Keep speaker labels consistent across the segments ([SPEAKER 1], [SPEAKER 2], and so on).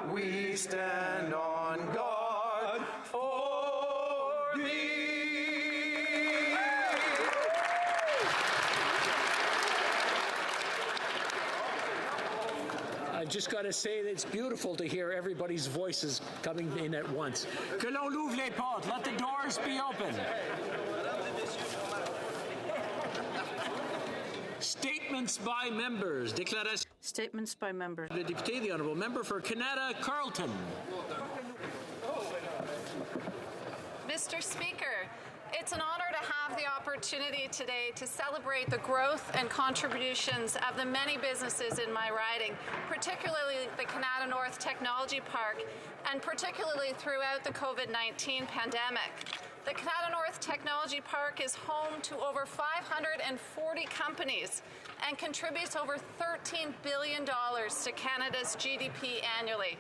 [SPEAKER 1] we stand on guard for thee.
[SPEAKER 2] I just got to say that it's beautiful to hear everybody's voices coming in at once. Que l'on ouvre les portes. Let the doors be open. Statements by members. Déclaration.
[SPEAKER 3] Statements by members.
[SPEAKER 2] The Deputy, the Honourable Member for Canada, Carleton.
[SPEAKER 4] Mr. Speaker, it's an honour to have the opportunity today to celebrate the growth and contributions of the many businesses in my riding, particularly the Canada North Technology Park, and particularly throughout the COVID-19 pandemic. The Canada North Technology Park is home to over 540 companies and contributes over $13 billion to Canada's GDP annually.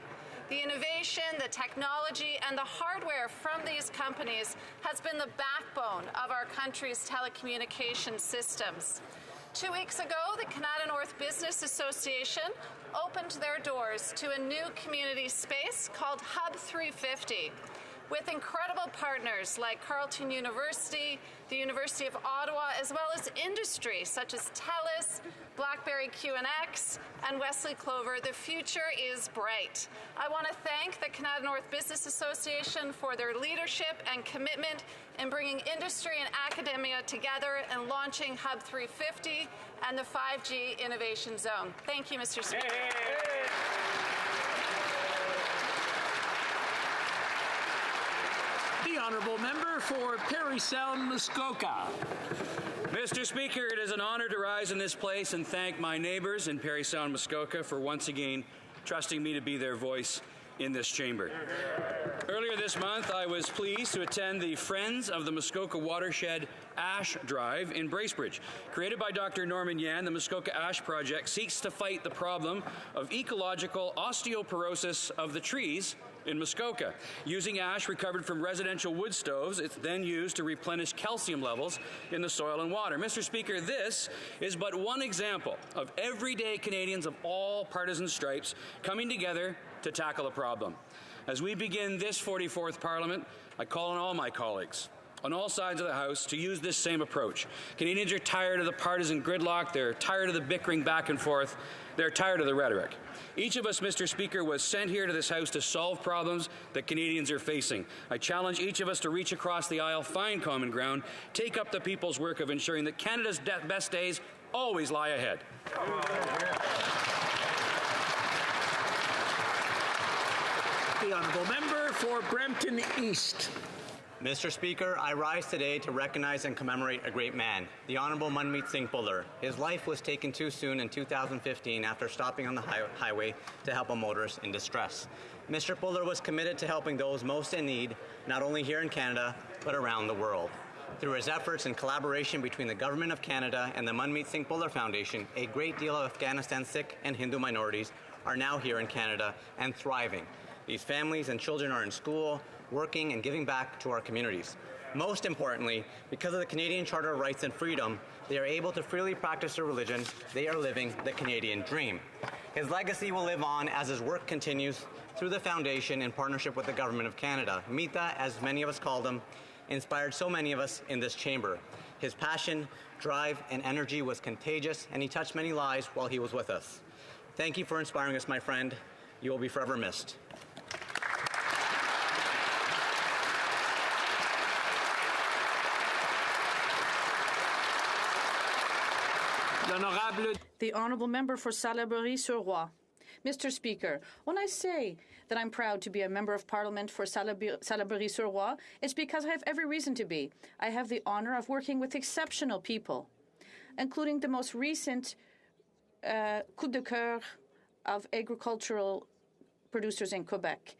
[SPEAKER 4] The innovation, the technology, and the hardware from these companies has been the backbone of our country's telecommunications systems. 2 weeks ago, the Canada North Business Association opened their doors to a new community space called Hub 350. With incredible partners like Carleton University, the University of Ottawa, as well as industry such as TELUS, BlackBerry QNX, and Wesley Clover, the future is bright. I want to thank the Canada North Business Association for their leadership and commitment in bringing industry and academia together and launching Hub 350 and the 5G Innovation Zone. Thank you, Mr. Speaker.
[SPEAKER 2] The Honourable Member for Parry Sound, Muskoka.
[SPEAKER 5] Mr. Speaker, it is an honour to rise in this place and thank my neighbours in Parry Sound, Muskoka for once again trusting me to be their voice in this chamber. Earlier this month, I was pleased to attend the Friends of the Muskoka Watershed Ash Drive in Bracebridge. Created by Dr. Norman Yan, the Muskoka Ash Project seeks to fight the problem of ecological osteoporosis of the trees in Muskoka. Using ash recovered from residential wood stoves, it's then used to replenish calcium levels in the soil and water. Mr. Speaker, this is but one example of everyday Canadians of all partisan stripes coming together to tackle a problem. As we begin this 44th Parliament, I call on all my colleagues on all sides of the House to use this same approach. Canadians are tired of the partisan gridlock, they're tired of the bickering back and forth, they're tired of the rhetoric. Each of us, Mr. Speaker, was sent here to this House to solve problems that Canadians are facing. I challenge each of us to reach across the aisle, find common ground, take up the people's work of ensuring that Canada's best days always lie ahead.
[SPEAKER 2] The Honourable Member for Brampton East.
[SPEAKER 6] Mr. Speaker, I rise today to recognize and commemorate a great man, the Honourable Manmeet Singh Bhullar. His life was taken too soon in 2015 after stopping on the highway to help a motorist in distress. Mr. Bhullar was committed to helping those most in need, not only here in Canada, but around the world. Through his efforts and collaboration between the Government of Canada and the Manmeet Singh Bhullar Foundation, a great deal of Afghanistan Sikh and Hindu minorities are now here in Canada and thriving. These families and children are in school, working and giving back to our communities. Most importantly, because of the Canadian Charter of Rights and Freedom, they are able to freely practice their religion. They are living the Canadian dream. His legacy will live on as his work continues through the Foundation in partnership with the Government of Canada. Meeta, as many of us call him, inspired so many of us in this chamber. His passion, drive, and energy was contagious, and he touched many lives while he was with us. Thank you for inspiring us, my friend. You will be forever missed.
[SPEAKER 3] The Honourable Member for Salaberry-sur-Roi. Mr. Speaker, when I say that I'm proud to be a Member of Parliament for Salaberry-sur-Roi, it's because I have every reason to be. I have the honour of working with exceptional people, including the most recent coup de cœur of agricultural producers in Quebec.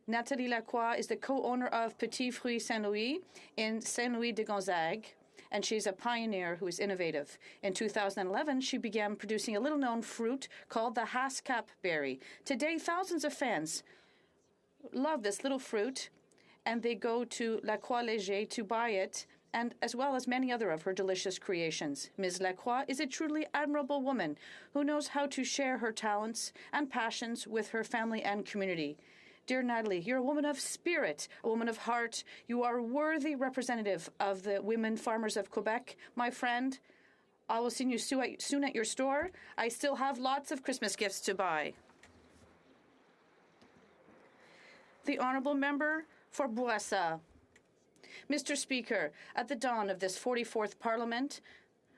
[SPEAKER 3] Nathalie Lacroix is the co-owner of Petit Fruit Saint-Louis in Saint-Louis-de-Gonzague, and she's a pioneer who is innovative. In 2011, she began producing a little-known fruit called the HoC berry. Today, thousands of fans love this little fruit, and they go to La Croix-Léger to buy it and as well as many other of her delicious creations. Ms. Lacroix is a truly admirable woman who knows how to share her talents and passions with her family and community. Dear Natalie, you're a woman of spirit, a woman of heart. You are a worthy representative of the women farmers of Quebec. My friend, I will see you soon at your store. I still have lots of Christmas gifts to buy. The Honourable Member for Bourassa. Mr. Speaker, at the dawn of this 44th Parliament,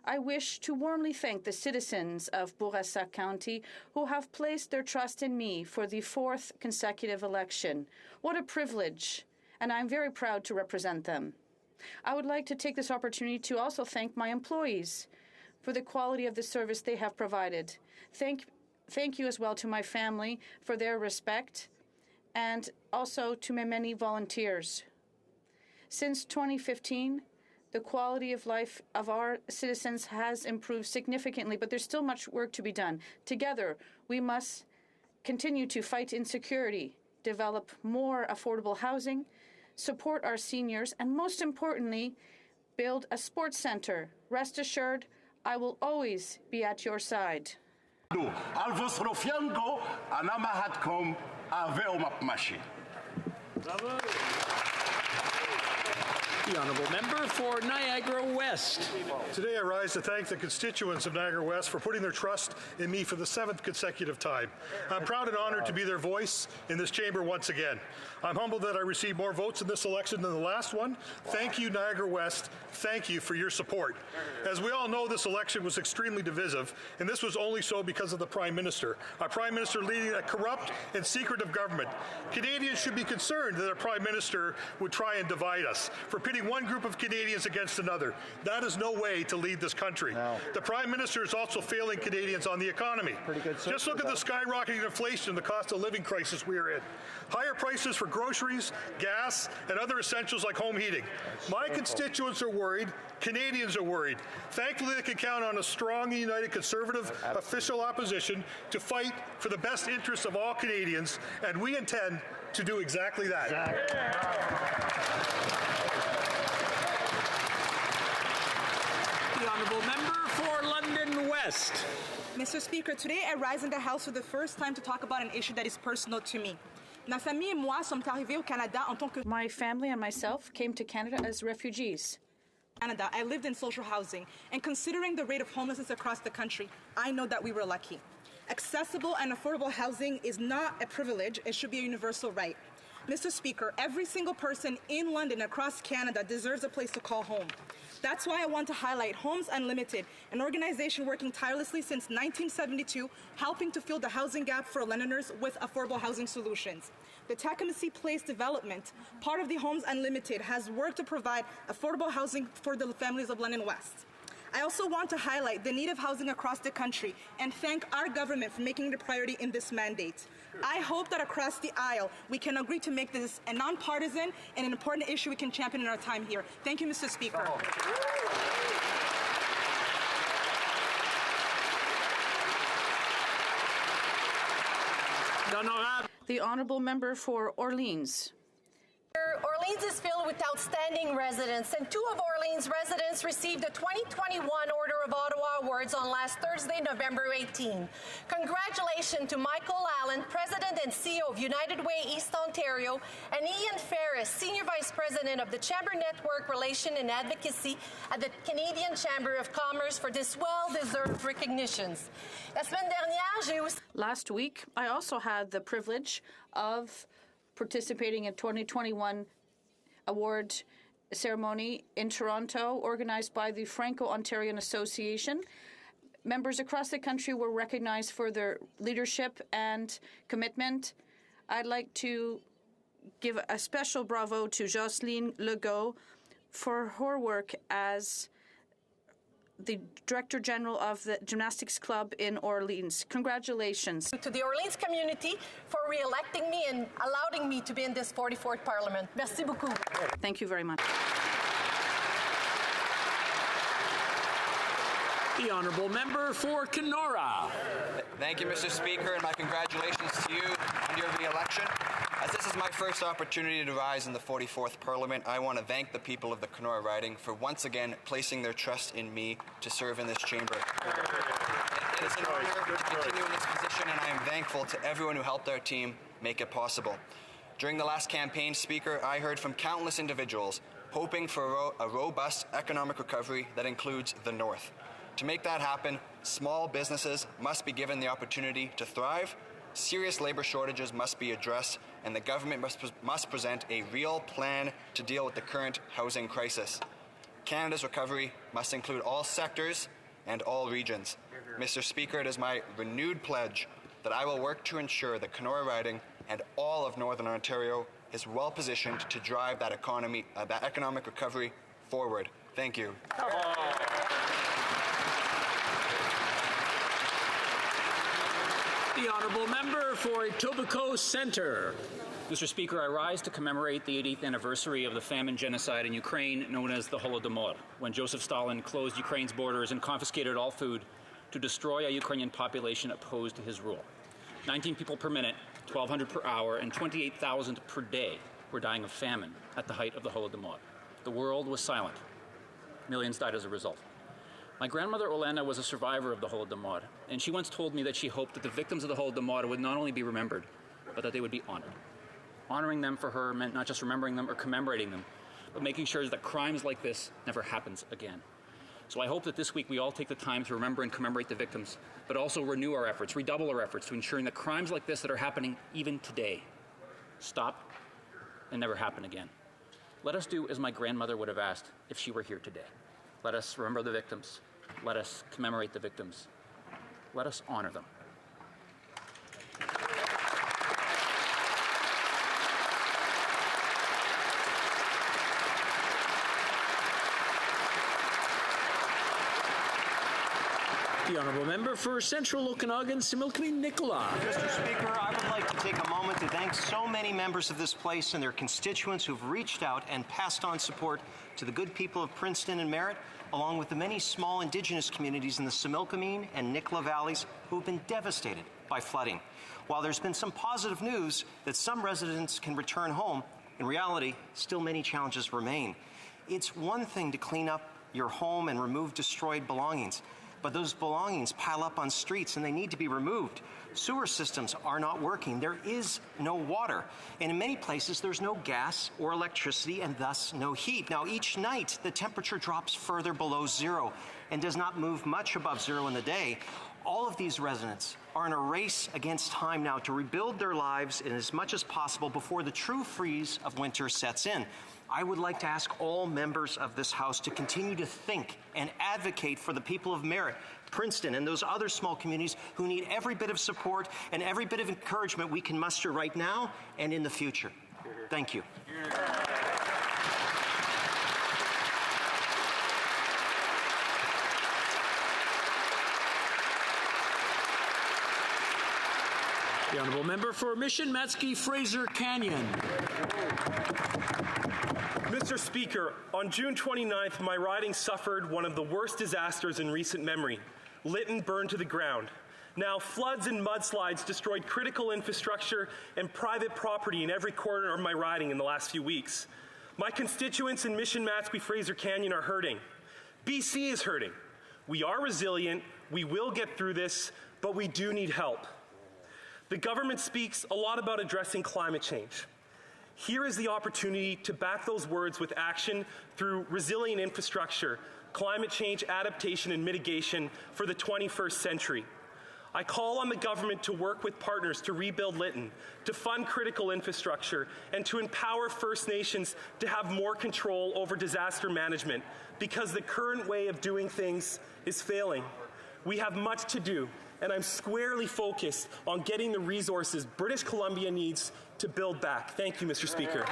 [SPEAKER 3] I wish to warmly thank the citizens of Bourassa County who have placed their trust in me for the 4th consecutive election. What a privilege, and I'm very proud to represent them. I would like to take this opportunity to also thank my employees for the quality of the service they have provided. Thank you as well to my family for their respect, and also to my many volunteers. Since 2015, the quality of life of our citizens has improved significantly, but there's still much work to be done. Together, we must continue to fight insecurity, develop more affordable housing, support our seniors, and most importantly, build a sports center. Rest assured, I will always be at your side.
[SPEAKER 2] The Honourable Member for Niagara West.
[SPEAKER 7] Today I rise to thank the constituents of Niagara West for putting their trust in me for the 7th consecutive time. I'm proud and honored to be their voice in this chamber once again. I'm humbled that I received more votes in this election than the last one. Thank you, Niagara West. Thank you for your support. As we all know, this election was extremely divisive, and this was only so because of the Prime Minister. Our Prime Minister leading a corrupt and secretive government. Canadians should be concerned that our Prime Minister would try and divide us, for pitting one group of Canadians against another. That is no way to lead this country. No. The Prime Minister is also failing Canadians on the economy. Just look at the skyrocketing inflation and the cost of living crisis we are in. Higher prices for groceries, gas, and other essentials like home heating. My constituents are worried. Canadians are worried. Thankfully, they can count on a strong and united Conservative official opposition to fight for the best interests of all Canadians, and we intend to do exactly that.
[SPEAKER 2] The Honourable Member for London West.
[SPEAKER 8] Mr. Speaker, today I rise in the House for the first time to talk about an issue that is personal to me. Ma famille et moi sommes arrivés au Canada en tant que...
[SPEAKER 3] My family and myself came to Canada as refugees.
[SPEAKER 8] Canada, I lived in social housing, and considering the rate of homelessness across the country, I know that we were lucky. Accessible and affordable housing is not a privilege, it should be a universal right. Mr. Speaker, every single person in London across Canada deserves a place to call home. That's why I want to highlight Homes Unlimited, an organization working tirelessly since 1972, helping to fill the housing gap for Londoners with affordable housing solutions. The Tecumseh Place development, part of the Homes Unlimited, has worked to provide affordable housing for the families of London West. I also want to highlight the need of housing across the country and thank our government for making it a priority in this mandate. I hope that across the aisle we can agree to make this a nonpartisan and an important issue we can champion in our time here. Thank you, Mr. Speaker.
[SPEAKER 3] The Honourable Member for Orleans.
[SPEAKER 9] Orleans is filled with outstanding residents, and 2 of Orleans residents received the 2021 Order of Ottawa Awards on last Thursday, November 18. Congratulations to Michael Allen, President and CEO of United Way East Ontario, and Ian Ferris, Senior Vice President of the Chamber Network Relation and Advocacy at the Canadian Chamber of Commerce for this well-deserved recognitions.
[SPEAKER 3] Last week, I also had the privilege of participating in 2021 award ceremony in Toronto, organized by the Franco-Ontarian Association. Members across the country were recognized for their leadership and commitment. I'd like to give a special bravo to Jocelyne Legault for her work as the Director General of the Gymnastics Club in Orleans. Congratulations.
[SPEAKER 9] To the Orleans community for re-electing me and allowing me to be in this 44th Parliament. Merci beaucoup.
[SPEAKER 3] Thank you very much.
[SPEAKER 2] The Honourable Member for Kenora.
[SPEAKER 10] Thank you, Mr. Speaker, and my congratulations to you on your re-election. As this is my first opportunity to rise in the 44th Parliament, I want to thank the people of the Kenora riding for once again placing their trust in me to serve in this chamber. It is an honor to continue in this position, and I am thankful to everyone who helped our team make it possible. During the last campaign, Speaker, I heard from countless individuals hoping for a robust economic recovery that includes the North. To make that happen, small businesses must be given the opportunity to thrive, serious labor shortages must be addressed, and the government must present a real plan to deal with the current housing crisis. Canada's recovery must include all sectors and all regions. Mr. Speaker, it is my renewed pledge that I will work to ensure that Kenora riding and all of Northern Ontario is well positioned to drive that economic recovery forward. Thank you.
[SPEAKER 2] The Honourable Member for Etobicoke Centre.
[SPEAKER 11] Mr. Speaker, I rise to commemorate the 80th anniversary of the famine genocide in Ukraine known as the Holodomor, when Joseph Stalin closed Ukraine's borders and confiscated all food to destroy a Ukrainian population opposed to his rule. 19 people per minute, 1,200 per hour, and 28,000 per day were dying of famine at the height of the Holodomor. The world was silent. Millions died as a result. My grandmother Olena was a survivor of the Holodomor, and she once told me that she hoped that the victims of the Holodomor would not only be remembered, but that they would be honored. Honoring them for her meant not just remembering them or commemorating them, but making sure that crimes like this never happens again. So I hope that this week we all take the time to remember and commemorate the victims, but also renew our efforts, redouble our efforts to ensuring that crimes like this that are happening even today stop and never happen again. Let us do as my grandmother would have asked if she were here today. Let us remember the victims. Let us commemorate the victims. Let us honor them.
[SPEAKER 2] The Honourable Member for Central Okanagan, Similkameen Nicola.
[SPEAKER 12] Mr. Speaker, I would like to take a moment to thank so many members of this place and their constituents who've reached out and passed on support to the good people of Princeton and Merritt, along with the many small Indigenous communities in the Similkameen and Nicola valleys who have been devastated by flooding. While there's been some positive news that some residents can return home, in reality, still many challenges remain. It's one thing to clean up your home and remove destroyed belongings, but those belongings pile up on streets and they need to be removed. Sewer systems are not working. There is no water. And in many places, there's no gas or electricity and thus no heat. Now, each night, the temperature drops further below zero and does not move much above zero in the day. All of these residents are in a race against time now to rebuild their lives in as much as possible before the true freeze of winter sets in. I would like to ask all members of this House to continue to think and advocate for the people of Merritt, Princeton, and those other small communities who need every bit of support and every bit of encouragement we can muster right now and in the future. Thank you.
[SPEAKER 2] The Honourable Member for Mission Matsky Fraser Canyon.
[SPEAKER 13] Mr. Speaker, on June 29th, my riding suffered one of the worst disasters in recent memory. Lytton burned to the ground. Now, floods and mudslides destroyed critical infrastructure and private property in every corner of my riding in the last few weeks. My constituents in Mission Matsky Fraser Canyon are hurting. BC is hurting. We are resilient, we will get through this, but we do need help. The government speaks a lot about addressing climate change. Here is the opportunity to back those words with action through resilient infrastructure, climate change adaptation and mitigation for the 21st century. I call on the government to work with partners to rebuild Lytton, to fund critical infrastructure, and to empower First Nations to have more control over disaster management, because the current way of doing things is failing. We have much to do, and I'm squarely focused on getting the resources British Columbia needs to build back. Thank you, Mr. Speaker.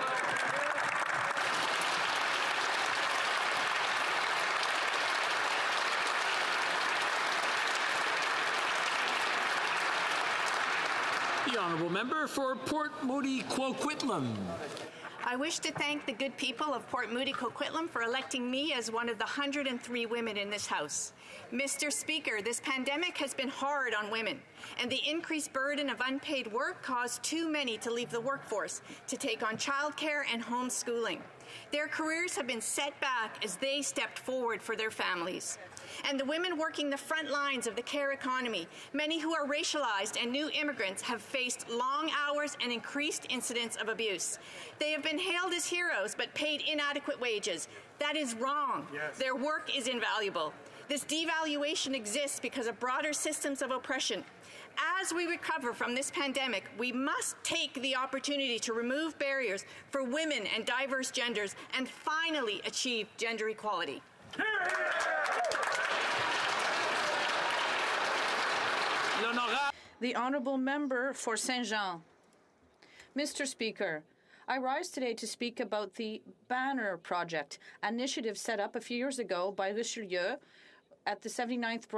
[SPEAKER 2] The Honourable Member for Port Moody Quoquitlam.
[SPEAKER 14] I wish to thank the good people of Port Moody Coquitlam for electing me as one of the 103 women in this House. Mr. Speaker, this pandemic has been hard on women, and the increased burden of unpaid work caused too many to leave the workforce to take on childcare and homeschooling. Their careers have been set back as they stepped forward for their families. And the women working the front lines of the care economy, many who are racialized and new immigrants, have faced long hours and increased incidents of abuse. They have been hailed as heroes but paid inadequate wages. That is wrong. Yes. Their work is invaluable. This devaluation exists because of broader systems of oppression. As we recover from this pandemic, we must take the opportunity to remove barriers for women and diverse genders and finally achieve gender equality.
[SPEAKER 3] The Honourable Member for Saint-Jean. Mr. Speaker, I rise today to speak about the Banner Project, an initiative set up a few years ago by Richelieu at the 79th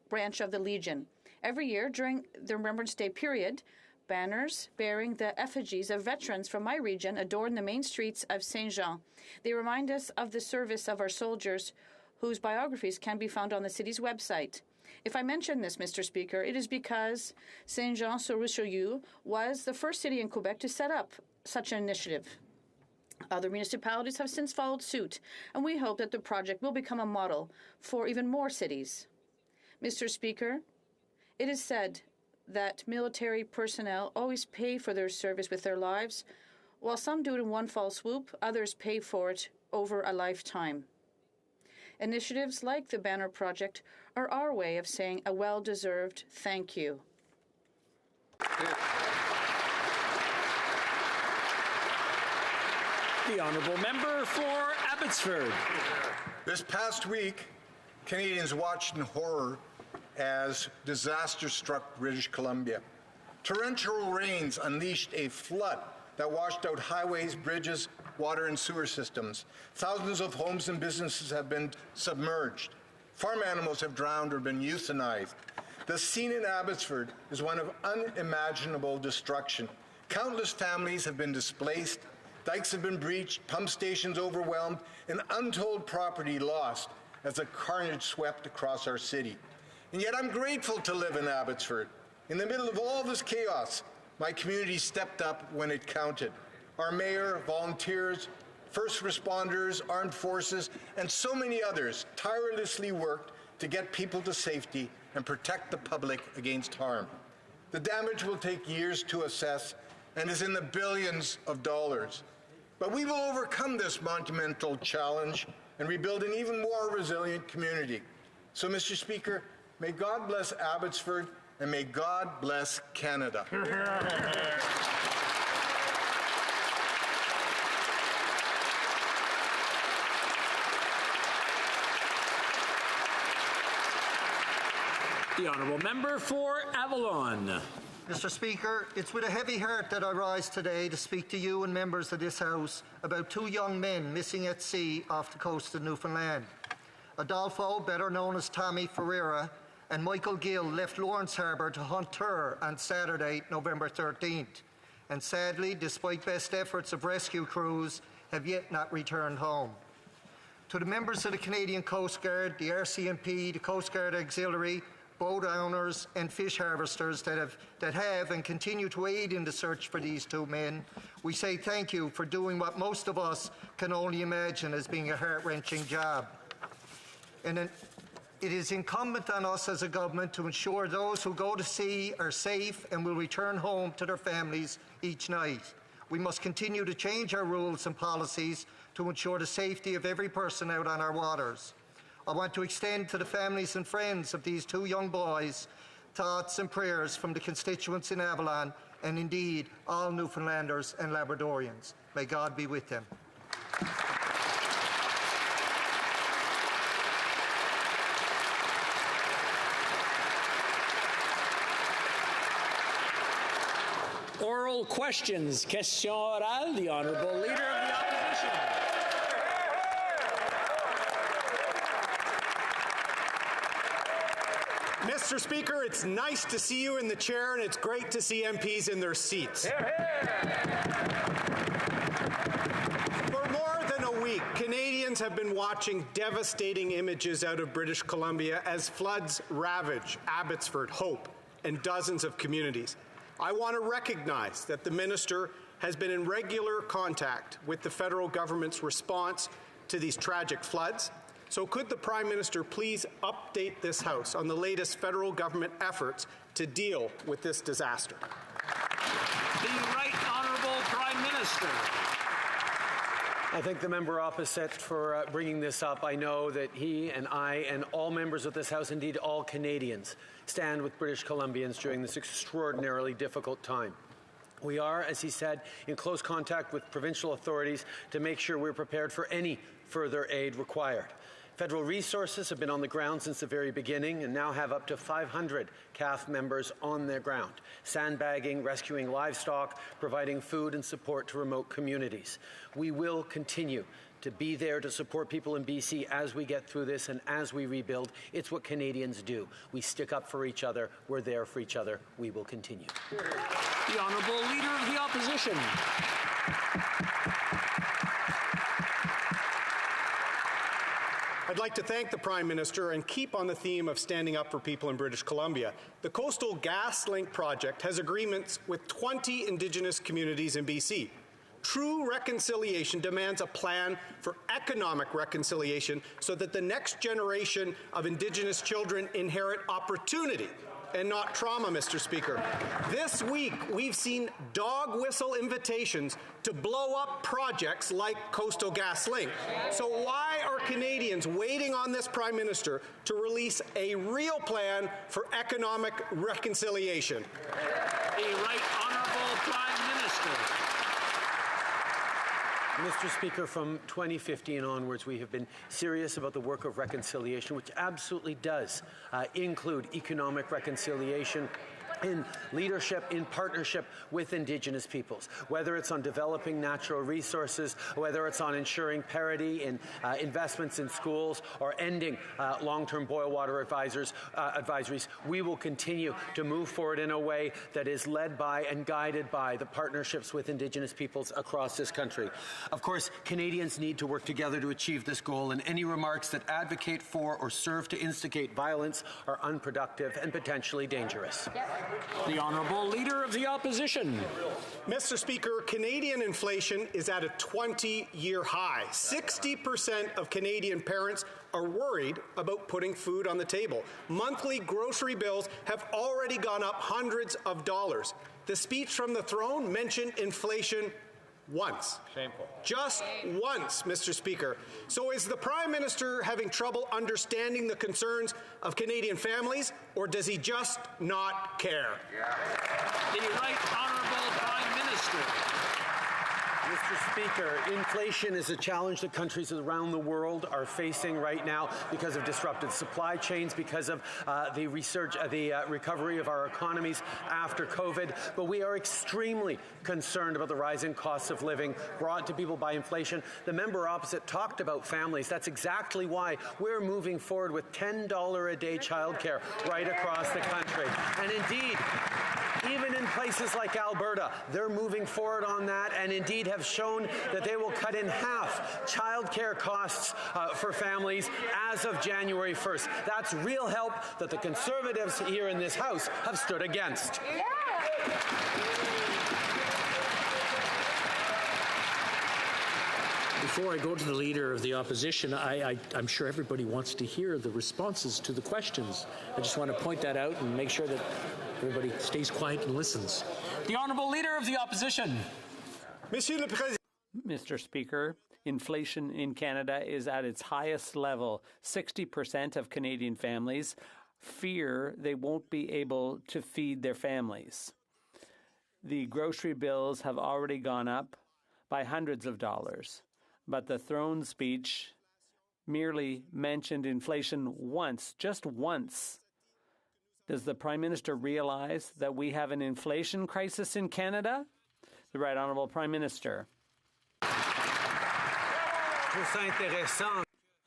[SPEAKER 3] branch of the Legion. Every year during the Remembrance Day period, banners bearing the effigies of veterans from my region adorn the main streets of Saint-Jean. They remind us of the service of our soldiers, whose biographies can be found on the city's website. If I mention this, Mr. Speaker, it is because Saint-Jean-sur-Richelieu was the first city in Quebec to set up such an initiative. Other municipalities have since followed suit, and we hope that the project will become a model for even more cities. Mr. Speaker, it is said that military personnel always pay for their service with their lives. While some do it in one fell swoop, others pay for it over a lifetime. Initiatives like the Banner Project are our way of saying a well-deserved thank you.
[SPEAKER 2] The Honourable Member for Abbotsford.
[SPEAKER 15] This past week, Canadians watched in horror as disaster struck British Columbia. Torrential rains unleashed a flood that washed out highways, bridges, water and sewer systems. Thousands of homes and businesses have been submerged. Farm animals have drowned or been euthanized. The scene in Abbotsford is one of unimaginable destruction. Countless families have been displaced, dikes have been breached, pump stations overwhelmed, and untold property lost as the carnage swept across our city. And yet I'm grateful to live in Abbotsford. In the middle of all this chaos, my community stepped up when it counted. Our mayor, volunteers, first responders, armed forces, and so many others tirelessly worked to get people to safety and protect the public against harm. The damage will take years to assess and is in the billions of dollars. But we will overcome this monumental challenge and rebuild an even more resilient community. So, Mr. Speaker, may God bless Abbotsford and may God bless Canada.
[SPEAKER 2] The Honourable Member for Avalon.
[SPEAKER 16] Mr. Speaker, it's with a heavy heart that I rise today to speak to you and members of this House about two young men missing at sea off the coast of Newfoundland. Adolfo, better known as Tommy Ferreira, and Michael Gill left Lawrence Harbour to hunt tur on Saturday, November 13th, and sadly, despite best efforts of rescue crews, have yet not returned home. To the members of the Canadian Coast Guard, the RCMP, the Coast Guard Auxiliary, boat owners and fish harvesters that have and continue to aid in the search for these two men, we say thank you for doing what most of us can only imagine as being a heart-wrenching job. And it is incumbent on us as a government to ensure those who go to sea are safe and will return home to their families each night. We must continue to change our rules and policies to ensure the safety of every person out on our waters. I want to extend to the families and friends of these two young boys thoughts and prayers from the constituents in Avalon and indeed all Newfoundlanders and Labradorians. May God be with them.
[SPEAKER 2] Oral questions. Question orale. The Honourable Leader of the Opposition.
[SPEAKER 1] Mr. Speaker, it's nice to see you in the chair, and it's great to see MPs in their seats. For more than a week, Canadians have been watching devastating images out of British Columbia as floods ravage Abbotsford, Hope, and dozens of communities. I want to recognize that the Minister has been in regular contact with the federal government's response to these tragic floods. So could the Prime Minister please update this House on the latest federal government efforts to deal with this disaster?
[SPEAKER 2] The Right Honourable Prime Minister.
[SPEAKER 17] I thank the member opposite for bringing this up. I know that he and I and all members of this House, indeed all Canadians, stand with British Columbians during this extraordinarily difficult time. We are, as he said, in close contact with provincial authorities to make sure we're prepared for any further aid required. Federal resources have been on the ground since the very beginning and now have up to 500 CAF members on their ground, sandbagging, rescuing livestock, providing food and support to remote communities. We will continue to be there to support people in BC as we get through this and as we rebuild. It's what Canadians do. We stick up for each other. We're there for each other. We will continue.
[SPEAKER 2] The Honourable Leader of the Opposition.
[SPEAKER 1] I'd like to thank the Prime Minister and keep on the theme of standing up for people in British Columbia. The Coastal GasLink project has agreements with 20 Indigenous communities in BC. True reconciliation demands a plan for economic reconciliation so that the next generation of Indigenous children inherit opportunity and not trauma, Mr. Speaker. This week, we've seen dog whistle invitations to blow up projects like Coastal GasLink. So why are Canadians waiting on this Prime Minister to release a real plan for economic reconciliation?
[SPEAKER 2] The Right Honourable Prime Minister.
[SPEAKER 17] Mr. Speaker, from 2015 onwards, we have been serious about the work of reconciliation, which absolutely does include economic reconciliation in leadership, in partnership with Indigenous peoples, whether it's on developing natural resources, whether it's on ensuring parity in investments in schools, or ending long-term boil water advisories. We will continue to move forward in a way that is led by and guided by the partnerships with Indigenous peoples across this country. Of course, Canadians need to work together to achieve this goal, and any remarks that advocate for or serve to instigate violence are unproductive and potentially dangerous.
[SPEAKER 2] The Honourable Leader of the Opposition.
[SPEAKER 1] Mr. Speaker, Canadian inflation is at a 20-year high. 60% of Canadian parents are worried about putting food on the table. Monthly grocery bills have already gone up hundreds of dollars. The speech from the throne mentioned inflation once.
[SPEAKER 18] Shameful.
[SPEAKER 1] Just once, Mr. Speaker. So is the Prime Minister having trouble understanding the concerns of Canadian families, or does he just not care?
[SPEAKER 2] The Right Honourable Prime Minister.
[SPEAKER 17] Mr. Speaker, inflation is a challenge that countries around the world are facing right now because of disrupted supply chains, because of the recovery of our economies after COVID. But we are extremely concerned about the rising costs of living brought to people by inflation. The member opposite talked about families. That's exactly why we're moving forward with $10 a day childcare right across the country. And indeed, even in places like Alberta, they're moving forward on that and indeed have shown that they will cut in half childcare costs for families as of January 1st. That's real help that the Conservatives here in this House have stood against.
[SPEAKER 2] Before I go to the Leader of the Opposition, I'm sure everybody wants to hear the responses to the questions. I just want to point that out and make sure that everybody stays quiet and listens. The Honourable Leader of the Opposition.
[SPEAKER 18] Mr. Speaker, inflation in Canada is at its highest level. 60% of Canadian families fear they won't be able to feed their families. The grocery bills have already gone up by hundreds of dollars, but the throne speech merely mentioned inflation once, just once. Does the Prime Minister realize that we have an inflation crisis in Canada? The Right Honourable Prime Minister.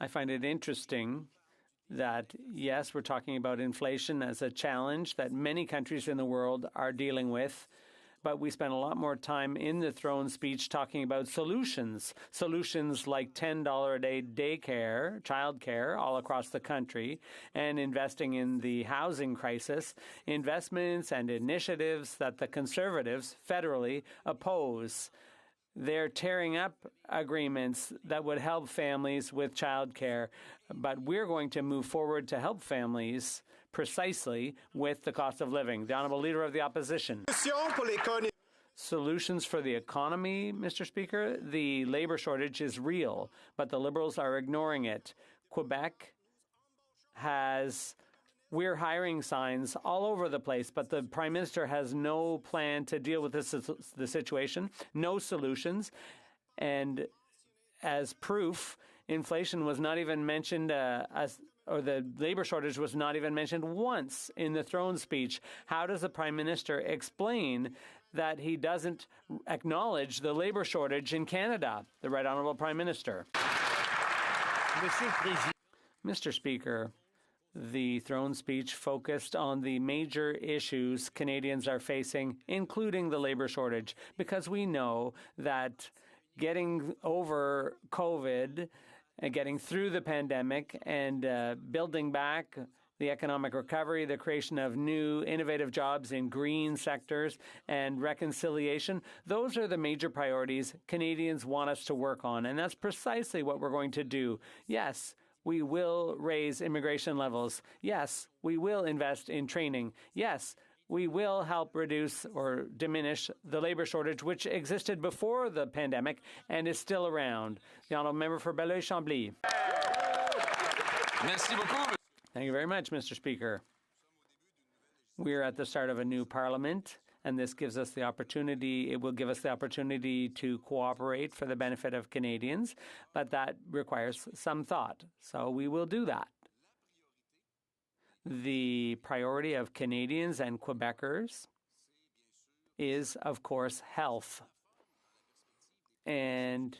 [SPEAKER 18] I find it interesting that, yes, we're talking about inflation as a challenge that many countries in the world are dealing with, but we spent a lot more time in the throne speech talking about solutions like $10 a day daycare, childcare all across the country, and investing in the housing crisis, investments and initiatives that the Conservatives federally oppose. They're tearing up agreements that would help families with childcare, but we're going to move forward to help families precisely with the cost of living. The Honourable Leader of the Opposition. Solutions for the economy, Mr. Speaker. The labour shortage is real, but the Liberals are ignoring it. Quebec we're hiring signs all over the place, but the Prime Minister has no plan to deal with the situation, no solutions. And as proof, inflation was not even mentioned or the labour shortage was not even mentioned once in the throne speech. How does the Prime Minister explain that he doesn't acknowledge the labour shortage in Canada? The Right Honourable Prime Minister. Mr. Speaker, the throne speech focused on the major issues Canadians are facing, including the labour shortage, because we know that getting over COVID and getting through the pandemic and building back the economic recovery, the creation of new innovative jobs in green sectors, and reconciliation, those are the major priorities Canadians want us to work on. And that's precisely what we're going to do. Yes, we will raise immigration levels. Yes, we will invest in training. Yes, we will help reduce or diminish the labour shortage, which existed before the pandemic and is still around. The Honourable Member for Belleuil-Chambly.
[SPEAKER 19] Merci beaucoup.
[SPEAKER 18] Thank you very much, Mr. Speaker. We're at the start of a new parliament, and this gives us the opportunity, it will give us the opportunity to cooperate for the benefit of Canadians, but that requires some thought, so we will do that. The priority of Canadians and Quebecers is, of course, health. And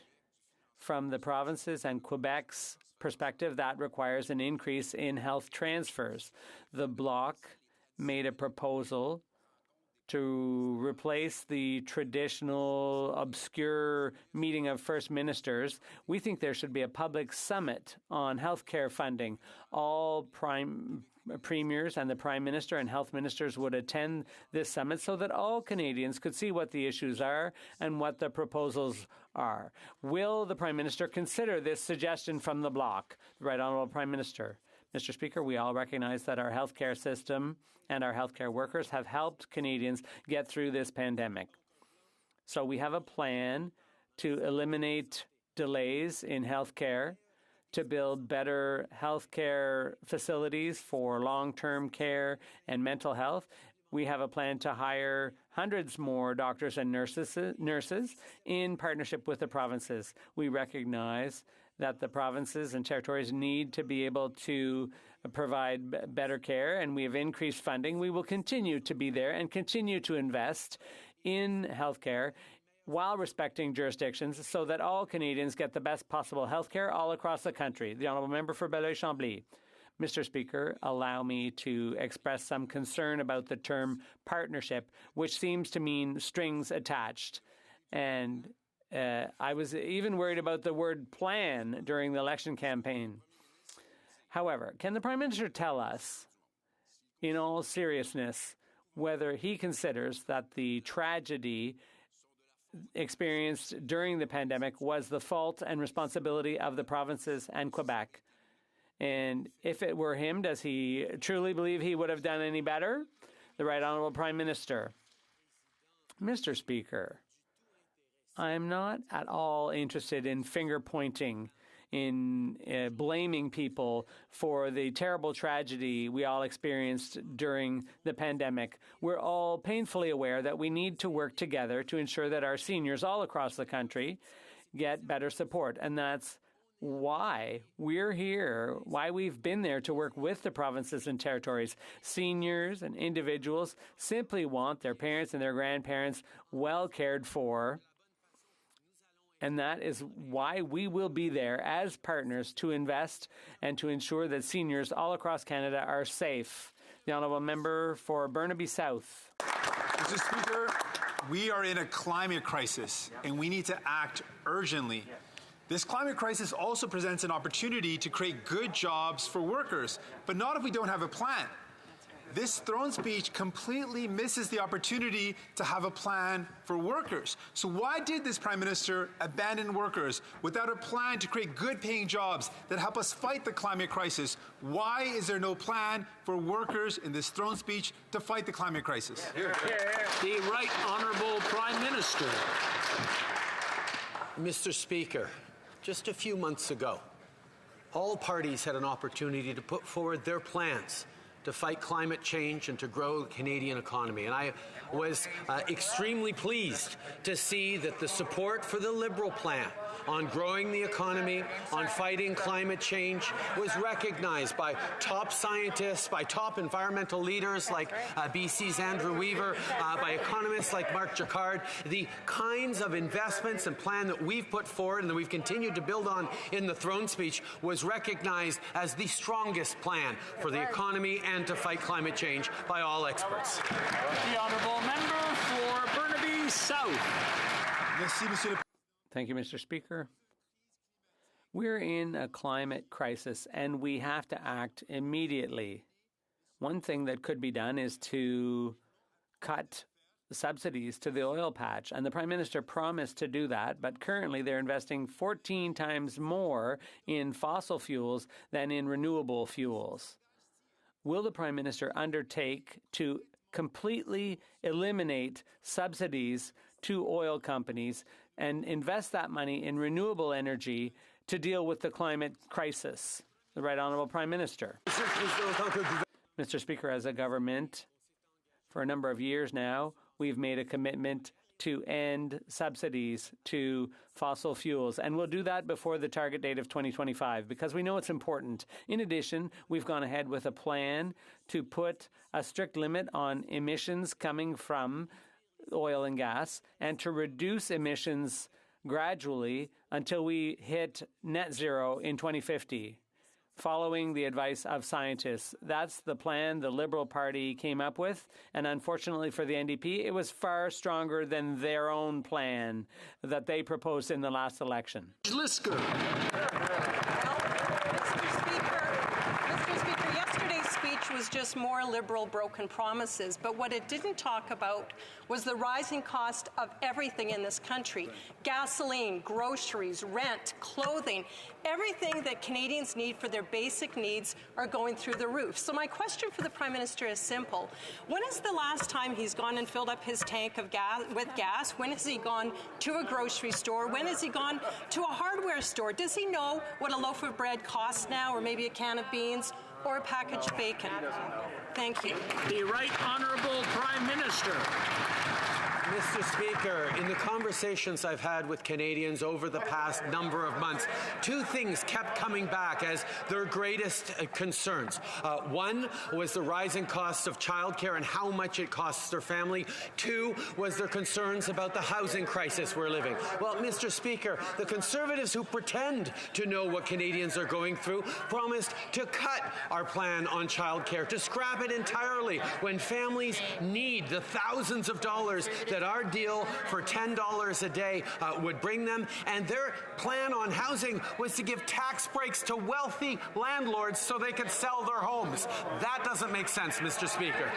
[SPEAKER 18] from the provinces and Quebec's perspective, that requires an increase in health transfers. The Bloc made a proposal to replace the traditional obscure meeting of first ministers. We think there should be a public summit on healthcare funding. All premiers and the Prime Minister and health ministers would attend this summit so that all Canadians could see what the issues are and what the proposals are. Will the Prime Minister consider this suggestion from the Bloc? The Right Honourable Prime Minister. Mr. Speaker, we all recognize that our healthcare system and our healthcare workers have helped Canadians get through this pandemic. So we have a plan to eliminate delays in healthcare, to build better healthcare facilities for long-term care and mental health. We have a plan to hire hundreds more doctors and nurses in partnership with the provinces. We recognize that the provinces and territories need to be able to provide better care, and we have increased funding. We will continue to be there and continue to invest in healthcare while respecting jurisdictions so that all Canadians get the best possible health care all across the country. The Honourable Member for Belleuil-Chambly. Mr. Speaker, allow me to express some concern about the term partnership, which seems to mean strings attached. And I was even worried about the word plan during the election campaign. However, can the Prime Minister tell us, in all seriousness, whether he considers that the tragedy experienced during the pandemic was the fault and responsibility of the provinces and Quebec? And if it were him, does he truly believe he would have done any better? The Right Honourable Prime Minister. Mr. Speaker, I'm not at all interested in finger-pointing, in blaming people for the terrible tragedy we all experienced during the pandemic. We're all painfully aware that we need to work together to ensure that our seniors all across the country get better support. And that's why we're here, why we've been there to work with the provinces and territories. Seniors and individuals simply want their parents and their grandparents well cared for. And that is why we will be there as partners to invest and to ensure that seniors all across Canada are safe. The Honourable Member for Burnaby South.
[SPEAKER 19] Mr. Speaker, we are in a climate crisis, and we need to act urgently. This climate crisis also presents an opportunity to create good jobs for workers, but not if we don't have a plan. This throne speech completely misses the opportunity to have a plan for workers. So why did this Prime Minister abandon workers without a plan to create good-paying jobs that help us fight the climate crisis? Why is there no plan for workers in this throne speech to fight the climate crisis?
[SPEAKER 2] The Right Honourable Prime Minister.
[SPEAKER 17] Mr. Speaker, just a few months ago, all parties had an opportunity to put forward their plans to fight climate change and to grow the Canadian economy. And I was extremely pleased to see that the support for the Liberal plan on growing the economy, on fighting climate change, was recognized by top scientists, by top environmental leaders like BC's Andrew Weaver, by economists like Mark Jacquard. The kinds of investments and plan that we've put forward and that we've continued to build on in the throne speech was recognized as the strongest plan for the economy and to fight climate change by all experts.
[SPEAKER 2] The Honourable Member for Burnaby South.
[SPEAKER 18] Thank you, Mr. Speaker. We're in a climate crisis and we have to act immediately. One thing that could be done is to cut subsidies to the oil patch, and the Prime Minister promised to do that, but currently they're investing 14 times more in fossil fuels than in renewable fuels. Will the Prime Minister undertake to completely eliminate subsidies to oil companies and invest that money in renewable energy to deal with the climate crisis? The Right Honourable Prime Minister. Mr. Speaker, as a government, for a number of years now, we've made a commitment to end subsidies to fossil fuels, and we'll do that before the target date of 2025 because we know it's important. In addition, we've gone ahead with a plan to put a strict limit on emissions coming from oil and gas and to reduce emissions gradually until we hit net zero in 2050, following the advice of scientists. That's the plan the Liberal Party came up with, and unfortunately for the NDP, it was far stronger than their own plan that they proposed in the last election.
[SPEAKER 2] Lisker.
[SPEAKER 20] Mr. Speaker, yesterday's speech was just more Liberal broken promises, but what it didn't talk about was the rising cost of everything in this country. Gasoline, groceries, rent, clothing, everything that Canadians need for their basic needs are going through the roof. So my question for the Prime Minister is simple. When is the last time he's gone and filled up his tank of gas? When has he gone to a grocery store? When has he gone to a hardware store? Does he know what a loaf of bread costs now, or maybe a can of beans, or a package of bacon? Thank you.
[SPEAKER 2] The Right Honourable Prime Minister.
[SPEAKER 17] Mr. Speaker, in the conversations I've had with Canadians over the past number of months, two things kept coming back as their greatest concerns. One was the rising costs of childcare and how much it costs their family. Two was their concerns about the housing crisis we're living. Well, Mr. Speaker, the Conservatives who pretend to know what Canadians are going through promised to cut our plan on childcare, to scrap it entirely when families need the thousands of dollars that our deal for $10 a day would bring them. And their plan on housing was to give tax breaks to wealthy landlords so they could sell their homes. That doesn't make sense, Mr. Speaker.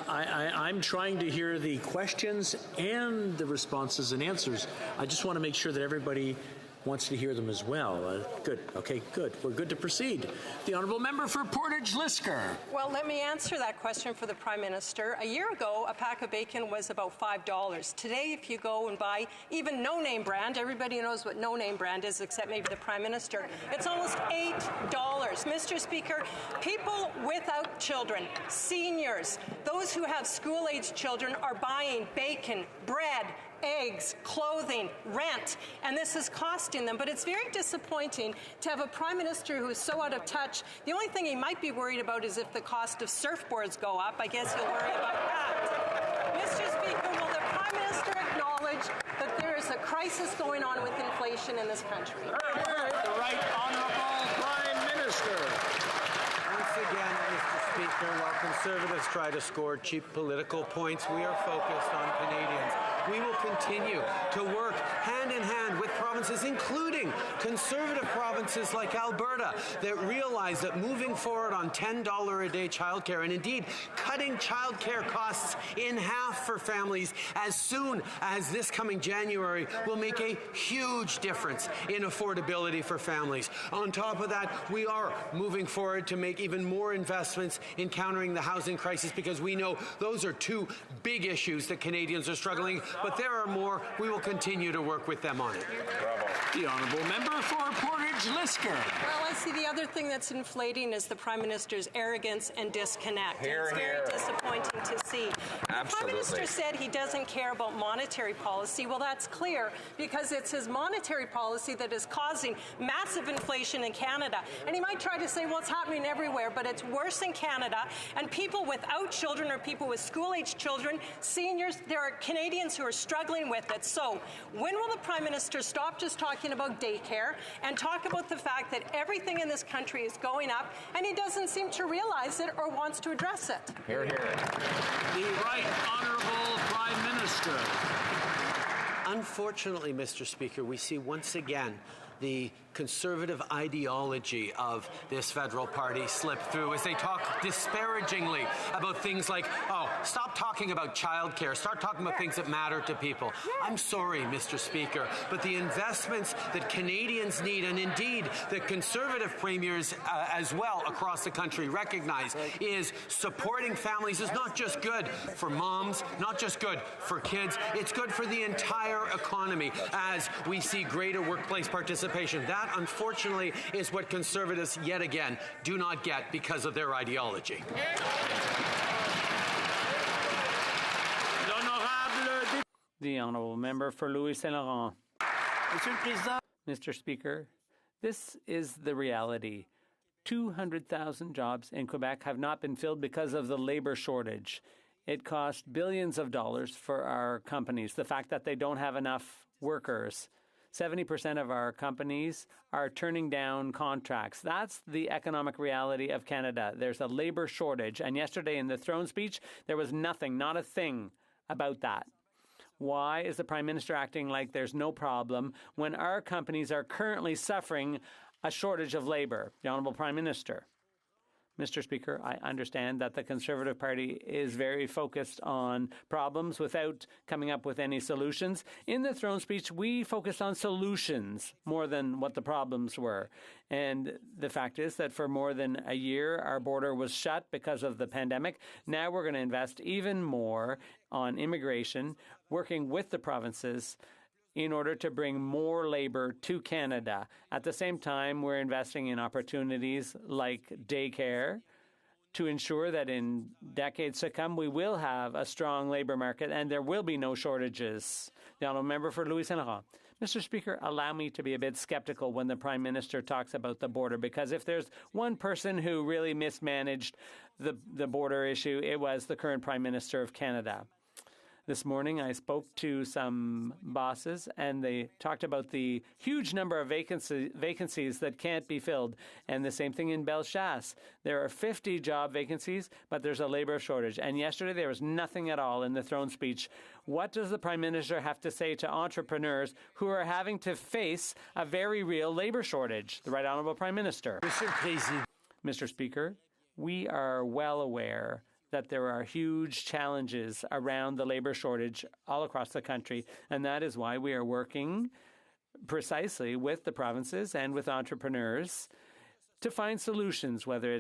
[SPEAKER 2] I'm trying to hear the questions and the responses and answers. I just want to make sure that everybody wants to hear them as well. Good. Okay, good. We're good to proceed. The Honourable Member for Portage-Lisker.
[SPEAKER 20] Well, let me answer that question for the Prime Minister. A year ago, a pack of bacon was about $5. Today, if you go and buy even no-name brand, everybody knows what no-name brand is except maybe the Prime Minister, it's almost $8. Mr. Speaker, people without children, seniors, those who have school-aged children are buying bacon, bread, eggs, clothing, rent, and this is costing them. But it's very disappointing to have a Prime Minister who is so out of touch. The only thing he might be worried about is if the cost of surfboards go up. I guess he'll worry about that. Mr. Speaker, will the Prime Minister acknowledge that there is a crisis going on with inflation in this country?
[SPEAKER 2] The Right Honourable Prime Minister.
[SPEAKER 17] Once again, Mr. Speaker, while Conservatives try to score cheap political points, we are focused on Canadians. We will continue to work hand in hand with provinces, including Conservative provinces like Alberta, that realize that moving forward on $10 a day childcare, and indeed cutting childcare costs in half for families as soon as this coming January, will make a huge difference in affordability for families. On top of that, we are moving forward to make even more investments in countering the housing crisis, because we know those are two big issues that Canadians are struggling, but there are more. We will continue to work with them on it.
[SPEAKER 2] Bravo. The Honourable Member for Portage-Lisker.
[SPEAKER 20] Well, I see the other thing that's inflating is the Prime Minister's arrogance and disconnect.
[SPEAKER 21] Hear,
[SPEAKER 20] it's very disappointing to see. The Prime Minister said he doesn't care about monetary policy. Well, that's clear, because it's his monetary policy that is causing massive inflation in Canada. And he might try to say, well, it's happening everywhere, but it's worse in Canada. And people without children or people with school-age children, seniors, there are Canadians who are struggling with it. So when will the Prime Minister stop just talking about daycare and talk about the fact that everything in this country is going up, and he doesn't seem to realize it or wants to address it?
[SPEAKER 2] Hear, hear. The Right Honourable Prime Minister.
[SPEAKER 17] Unfortunately, Mr. Speaker, we see once again the Conservative ideology of this federal party slip through as they talk disparagingly about things like, oh, stop talking about childcare, start talking about things that matter to people. I'm sorry, Mr. Speaker, but the investments that Canadians need, and indeed the Conservative premiers as well across the country recognize, is supporting families is not just good for moms, not just good for kids, it's good for the entire economy as we see greater workplace participation. That, unfortunately, is what Conservatives, yet again, do not get because of their ideology.
[SPEAKER 18] The Honourable Member for Louis Saint Laurent. Mr. Speaker, this is the reality. 200,000 jobs in Quebec have not been filled because of the labour shortage. It cost billions of dollars for our companies, the fact that they don't have enough workers. 70% of our companies are turning down contracts. That's the economic reality of Canada. There's a labour shortage. And yesterday in the throne speech, there was nothing, not a thing about that. Why is the Prime Minister acting like there's no problem when our companies are currently suffering a shortage of labour? The Honourable Prime Minister. Mr. Speaker, I understand that the Conservative Party is very focused on problems without coming up with any solutions. In the throne speech, we focused on solutions more than what the problems were. And the fact is that for more than a year, our border was shut because of the pandemic. Now we're going to invest even more on immigration, working with the provinces in order to bring more labour to Canada. At the same time, we're investing in opportunities like daycare to ensure that in decades to come, we will have a strong labour market and there will be no shortages. The Honourable Member for Louis Saint Laurent. Mr. Speaker, allow me to be a bit skeptical when the Prime Minister talks about the border, because if there's one person who really mismanaged the border issue, it was the current Prime Minister of Canada. This morning, I spoke to some bosses, and they talked about the huge number of vacancies that can't be filled. And the same thing in Bellechasse. There are 50 job vacancies, but there's a labour shortage. And yesterday, there was nothing at all in the throne speech. What does the Prime Minister have to say to entrepreneurs who are having to face a very real labour shortage? The Right Honourable Prime Minister. Mr. Speaker, we are well aware that there are huge challenges around the labour shortage all across the country, and that is why we are working precisely with the provinces and with entrepreneurs to find solutions, whether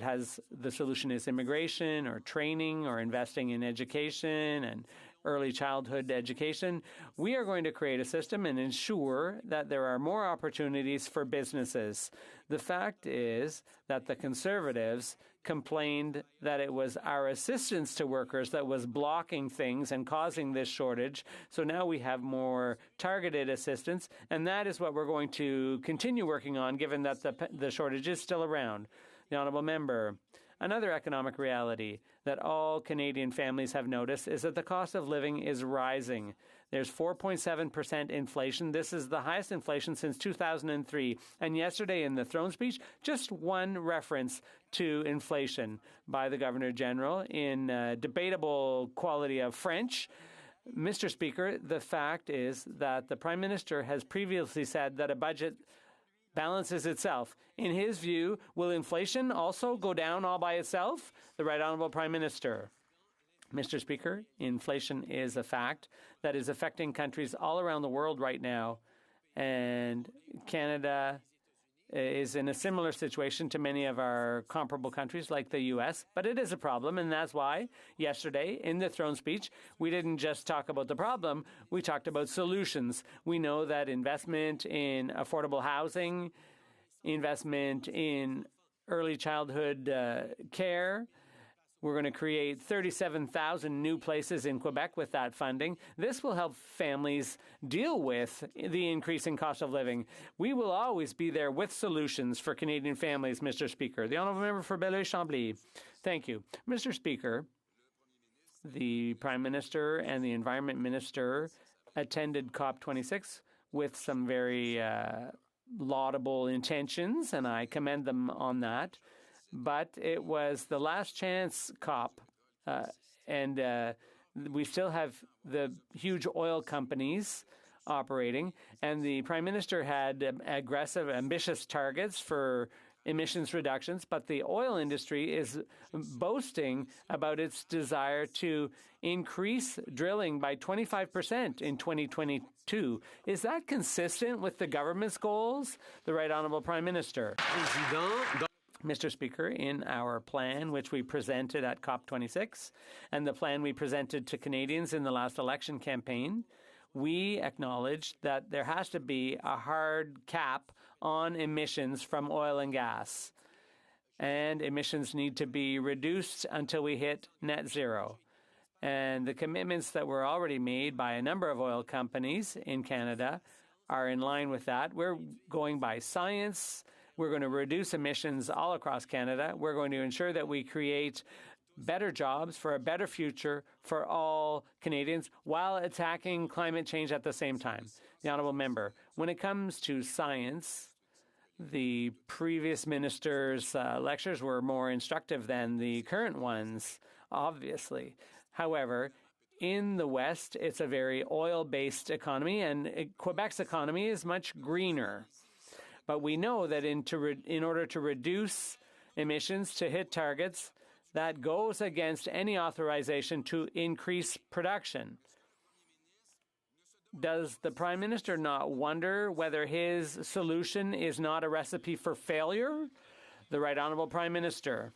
[SPEAKER 18] the solution is immigration or training or investing in education and early childhood education. We are going to create a system and ensure that there are more opportunities for businesses. The fact is that the Conservatives complained that it was our assistance to workers that was blocking things and causing this shortage. So now we have more targeted assistance, and that is what we're going to continue working on, given that the shortage is still around. The Honourable Member, another economic reality that all Canadian families have noticed is that the cost of living is rising. There's 4.7% inflation. This is the highest inflation since 2003. And yesterday in the throne speech, just one reference to inflation by the Governor-General in debatable quality of French. Mr. Speaker, the fact is that the Prime Minister has previously said that a budget balances itself. In his view, will inflation also go down all by itself? The Right Honourable Prime Minister. Mr. Speaker, inflation is a fact that is affecting countries all around the world right now, and Canada is in a similar situation to many of our comparable countries like the U.S., but it is a problem, and that's why yesterday in the throne speech, we didn't just talk about the problem, we talked about solutions. We know that investment in affordable housing, investment in early childhood care, we're going to create 37,000 new places in Quebec with that funding. This will help families deal with the increasing cost of living. We will always be there with solutions for Canadian families, Mr. Speaker. The Honourable Member for Belleuil-Chambly. Thank you. Mr. Speaker, the Prime Minister and the Environment Minister attended COP26 with some very laudable intentions, and I commend them on that. But it was the last chance COP, and we still have the huge oil companies operating, and the Prime Minister had aggressive, ambitious targets for emissions reductions, but the oil industry is boasting about its desire to increase drilling by 25% in 2022. Is that consistent with the government's goals? The Right Honourable Prime Minister. Mr. Speaker, in our plan, which we presented at COP26, and the plan we presented to Canadians in the last election campaign, we acknowledged that there has to be a hard cap on emissions from oil and gas, and emissions need to be reduced until we hit net zero. And the commitments that were already made by a number of oil companies in Canada are in line with that. We're going by science. We're going to reduce emissions all across Canada. We're going to ensure that we create better jobs for a better future for all Canadians while attacking climate change at the same time. The Honourable Member, when it comes to science, the previous minister's lectures were more instructive than the current ones, obviously. However, in the West, it's a very oil-based economy, and Quebec's economy is much greener. But we know that in order to reduce emissions, to hit targets, that goes against any authorization to increase production. Does the Prime Minister not wonder whether his solution is not a recipe for failure? The Right Honourable Prime Minister.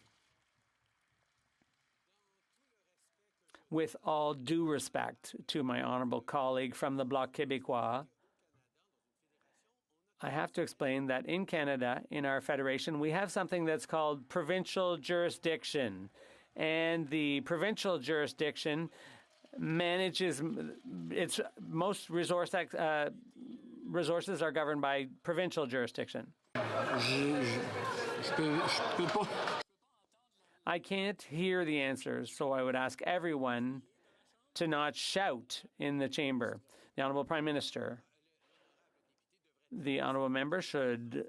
[SPEAKER 18] With all due respect to my honourable colleague from the Bloc Québécois, I have to explain that in Canada, in our federation, we have something that's called provincial jurisdiction. And the provincial jurisdiction manages its most resources are governed by provincial jurisdiction. I can't hear the answers, so I would ask everyone to not shout in the chamber. The Honourable Prime Minister. The Honourable Member should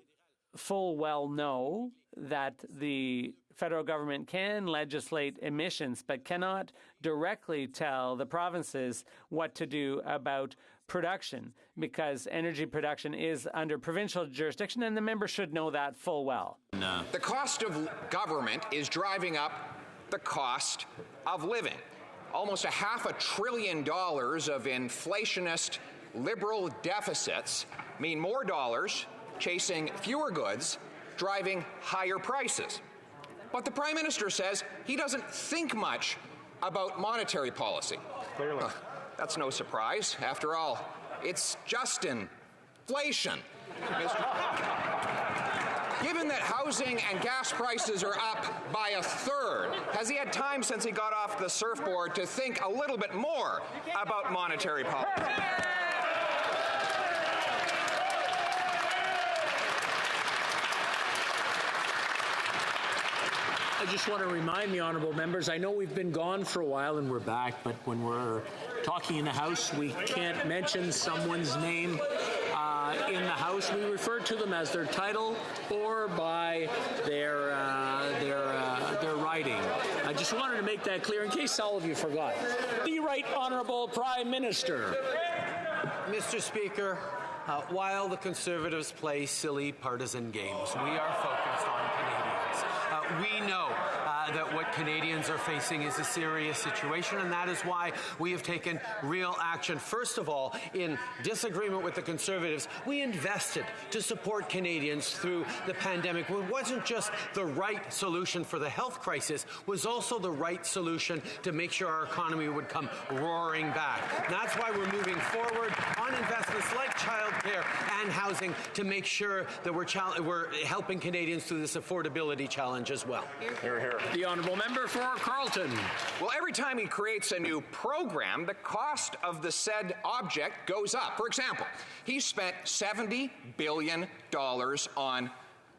[SPEAKER 18] full well know that the federal government can legislate emissions but cannot directly tell the provinces what to do about production because energy production is under provincial jurisdiction, and the member should know that full well.
[SPEAKER 21] No. The cost of government is driving up the cost of living. Almost $500 billion of inflationist liberal deficits mean more dollars chasing fewer goods, driving higher prices. But the Prime Minister says he doesn't think much about monetary policy.
[SPEAKER 13] Clearly.
[SPEAKER 21] That's no surprise. After all, it's just inflation. Given that housing and gas prices are up by a third, has he had time since he got off the surfboard to think a little bit more about monetary policy?
[SPEAKER 2] I just want to remind the honourable members, I know we've been gone for a while and we're back, but when we're talking in the House, we can't mention someone's name in the House. We refer to them as their title or by their writing. I just wanted to make that clear in case all of you forgot. The Right Honourable Prime Minister.
[SPEAKER 17] Mr. Speaker, while the Conservatives play silly partisan games, we are focused on Canadians. We know that what Canadians are facing is a serious situation, and that is why we have taken real action. First of all, in disagreement with the Conservatives, we invested to support Canadians through the pandemic. It wasn't just the right solution for the health crisis, it was also the right solution to make sure our economy would come roaring back. And that's why we're moving forward on investments like childcare and housing to make sure that we're helping Canadians through this affordability challenge as well.
[SPEAKER 13] Hear, hear.
[SPEAKER 2] The honourable member for Carleton.
[SPEAKER 21] Well, every time he creates a new program, the cost of the said object goes up. For example, he spent $70 billion on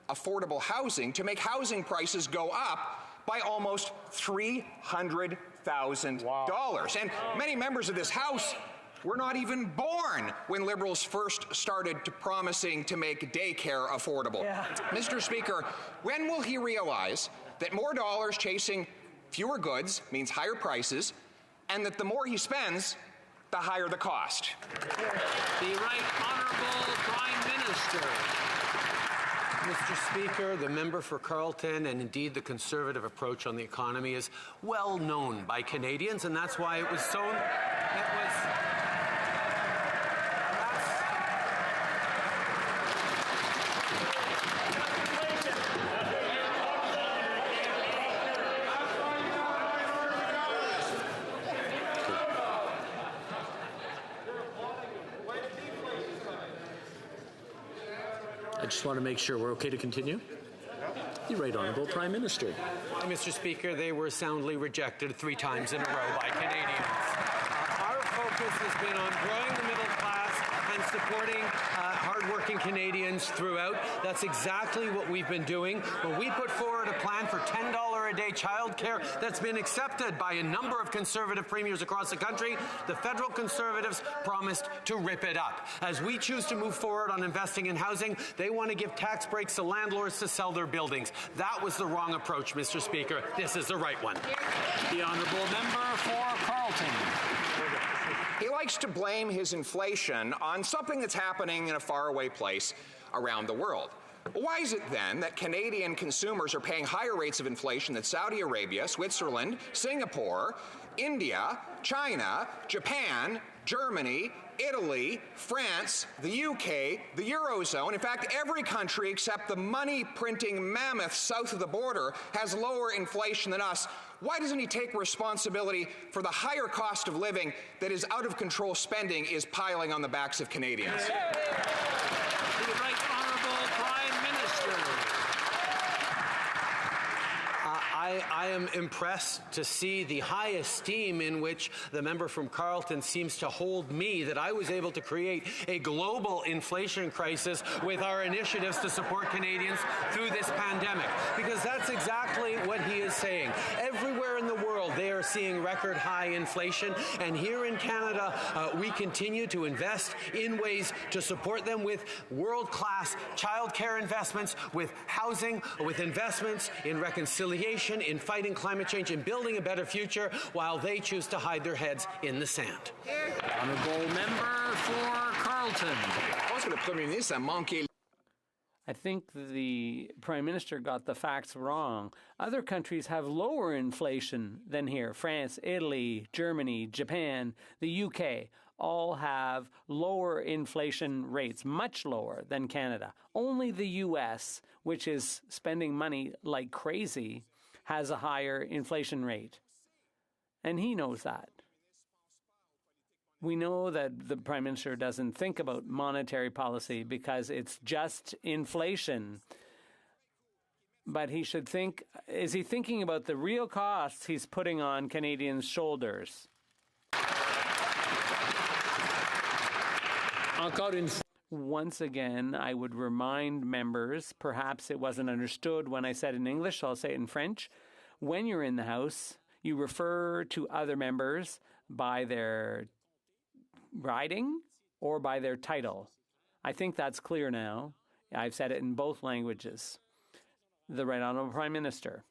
[SPEAKER 21] affordable housing to make housing prices go up by almost $300,000. And many members of this House were not even born when Liberals first started promising to make daycare affordable. Yeah. Mr. Speaker, when will he realize that more dollars chasing fewer goods means higher prices, and that the more he spends, the higher the cost?
[SPEAKER 2] The Right Honourable Prime Minister.
[SPEAKER 17] Mr. Speaker, the member for Carleton and indeed the Conservative approach on the economy is well known by Canadians, and that's why it was so...
[SPEAKER 2] I just want to make sure we're okay to continue. The Right Honourable Prime Minister.
[SPEAKER 17] Mr. Speaker, they were soundly rejected 3 times in a row by Canadians. Our focus has been on growing the middle class and supporting hardworking Canadians throughout. That's exactly what we've been doing. When we put forward a plan for $10 a day childcare that's been accepted by a number of Conservative premiers across the country, the federal Conservatives promised to rip it up. As we choose to move forward on investing in housing, they want to give tax breaks to landlords to sell their buildings. That was the wrong approach, Mr. Speaker. This is the right one.
[SPEAKER 2] The honourable member for Carleton.
[SPEAKER 21] He likes to blame his inflation on something that's happening in a faraway place around the world. Why is it then that Canadian consumers are paying higher rates of inflation than Saudi Arabia, Switzerland, Singapore, India, China, Japan, Germany, Italy, France, the UK, the Eurozone? In fact, every country except the money-printing mammoth south of the border has lower inflation than us. Why doesn't he take responsibility for the higher cost of living that his out-of-control spending is piling on the backs of Canadians?
[SPEAKER 2] The Right Honourable Prime Minister.
[SPEAKER 17] I am impressed to see the high esteem in which the member from Carleton seems to hold me, that I was able to create a global inflation crisis with our initiatives to support Canadians through this pandemic. Because that's exactly what he is saying. Everywhere in the world, they are seeing record high inflation. And here in Canada, we continue to invest in ways to support them with world-class childcare investments, with housing, with investments in reconciliation, in fighting climate change, in building a better future, while they choose to hide their heads in the sand.
[SPEAKER 2] Honourable member for Carleton.
[SPEAKER 18] I think the Prime Minister got the facts wrong. Other countries have lower inflation than here. France, Italy, Germany, Japan, the UK all have lower inflation rates, much lower than Canada. Only the US, which is spending money like crazy, has a higher inflation rate. And he knows that. We know that the Prime Minister doesn't think about monetary policy because it's just inflation. But he should think, is he thinking about the real costs he's putting on Canadians' shoulders? Once again, I would remind members, perhaps it wasn't understood when I said in English, so I'll say it in French. When you're in the House, you refer to other members by their riding or by their title. I think that's clear now. I've said it in both languages. The Right Honourable Prime Minister.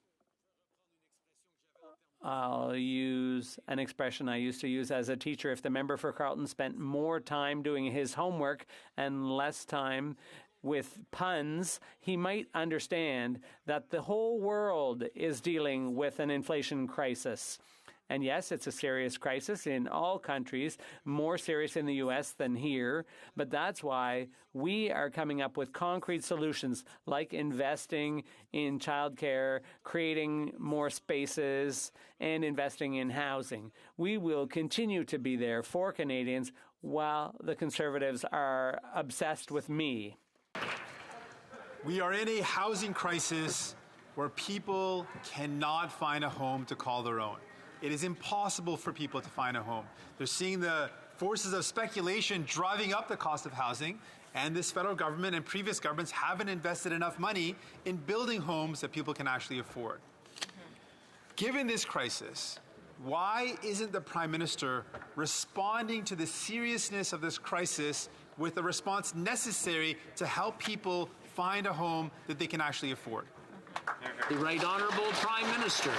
[SPEAKER 18] I'll use an expression I used to use as a teacher. If the member for Carleton spent more time doing his homework and less time with puns, he might understand that the whole world is dealing with an inflation crisis. And yes, it's a serious crisis in all countries, more serious in the U.S. than here. But that's why we are coming up with concrete solutions like investing in childcare, creating more spaces, and investing in housing. We will continue to be there for Canadians while the Conservatives are obsessed with me.
[SPEAKER 19] We are in a housing crisis where people cannot find a home to call their own. It is impossible for people to find a home. They're seeing the forces of speculation driving up the cost of housing, and this federal government and previous governments haven't invested enough money in building homes that people can actually afford. Given this crisis, why isn't the Prime Minister responding to the seriousness of this crisis with the response necessary to help people find a home that they can actually afford?
[SPEAKER 2] The Right Honourable Prime Minister.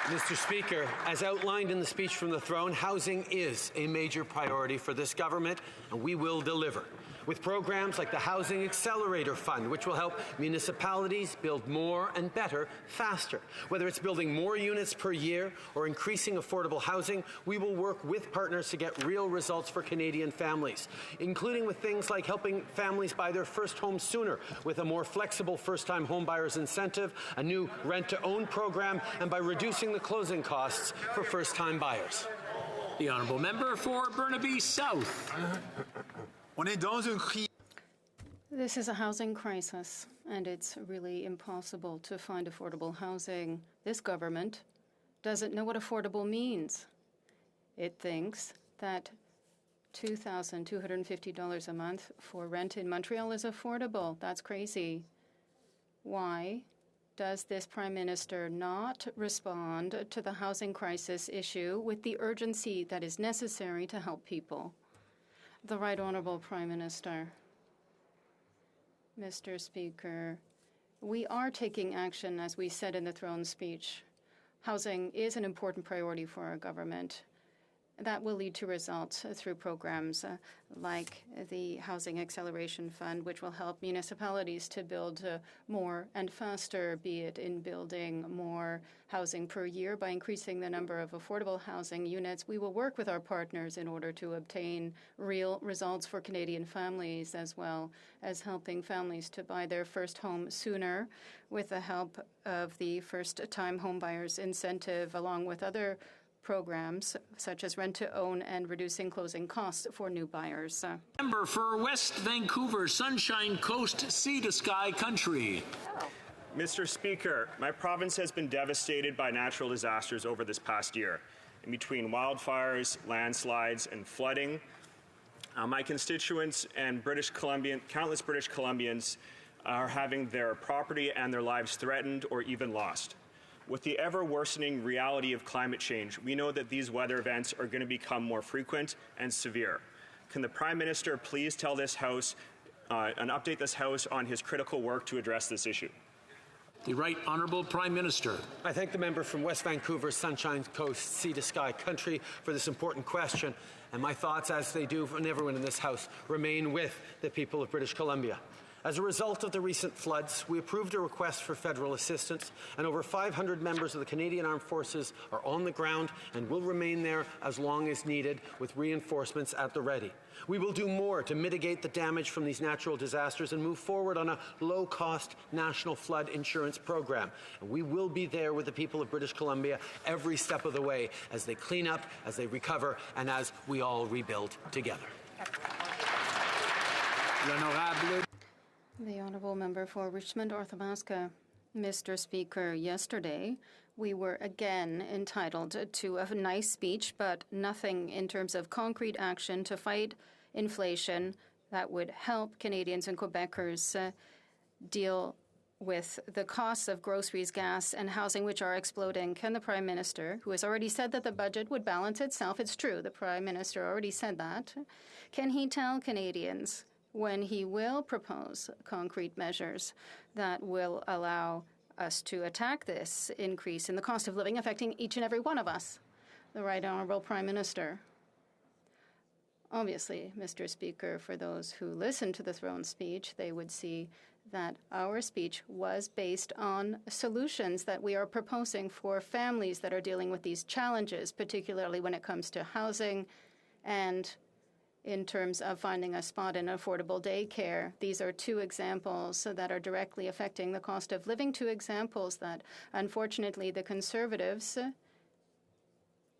[SPEAKER 17] Mr. Speaker, as outlined in the speech from the throne, housing is a major priority for this government, and we will deliver. With programs like the Housing Accelerator Fund, which will help municipalities build more and better faster. Whether it's building more units per year or increasing affordable housing, we will work with partners to get real results for Canadian families, including with things like helping families buy their first home sooner with a more flexible first-time homebuyers incentive, a new rent-to-own program, and by reducing the closing costs for first-time buyers.
[SPEAKER 2] The Honourable Member for Burnaby South.
[SPEAKER 4] This is a housing crisis, and it's really impossible to find affordable housing. This government doesn't know what affordable means. It thinks that $2,250 a month for rent in Montreal is affordable. That's crazy. Why does this Prime Minister not respond to the housing crisis issue with the urgency that is necessary to help people? The Right Honourable Prime Minister. Mr. Speaker, we are taking action, as we said in the throne speech. Housing is an important priority for our government. That will lead to results through programs like the Housing Acceleration Fund, which will help municipalities to build more and faster, be it in building more housing per year by increasing the number of affordable housing units. We will work with our partners in order to obtain real results for Canadian families, as well as helping families to buy their first home sooner with the help of the first-time homebuyers incentive, along with other programs such as rent-to-own and reducing closing costs for new buyers.
[SPEAKER 2] Member for West Vancouver, Sunshine Coast, Sea to Sky Country.
[SPEAKER 22] Mr. Speaker, my province has been devastated by natural disasters over this past year. In between wildfires, landslides, and flooding, my constituents and countless British Columbians are having their property and their lives threatened or even lost. With the ever-worsening reality of climate change, we know that these weather events are going to become more frequent and severe. Can the Prime Minister please tell this House and update this House on his critical work to address this issue?
[SPEAKER 2] The Right Honourable Prime Minister.
[SPEAKER 17] I thank the member from West Vancouver, Sunshine Coast, Sea to Sky Country for this important question. And my thoughts, as they do from everyone in this House, remain with the people of British Columbia. As a result of the recent floods, we approved a request for federal assistance, and over 500 members of the Canadian Armed Forces are on the ground and will remain there as long as needed, with reinforcements at the ready. We will do more to mitigate the damage from these natural disasters and move forward on a low-cost national flood insurance program. And we will be there with the people of British Columbia every step of the way as they clean up, as they recover, and as we all rebuild together.
[SPEAKER 4] The Honourable Member for Richmond Arthabaska. Mr. Speaker, yesterday we were again entitled to a nice speech, but nothing in terms of concrete action to fight inflation that would help Canadians and Quebecers deal with the costs of groceries, gas, and housing, which are exploding. Can the Prime Minister, who has already said that the budget would balance itself, it's true, the Prime Minister already said that, can he tell Canadians when he will propose concrete measures that will allow us to attack this increase in the cost of living affecting each and every one of us? The Right Honourable Prime Minister. Obviously, Mr. Speaker, for those who listened to the throne speech, they would see that our speech was based on solutions that we are proposing for families that are dealing with these challenges, particularly when it comes to housing and in terms of finding a spot in affordable daycare. These are two examples that are directly affecting the cost of living, two examples that, unfortunately, the Conservatives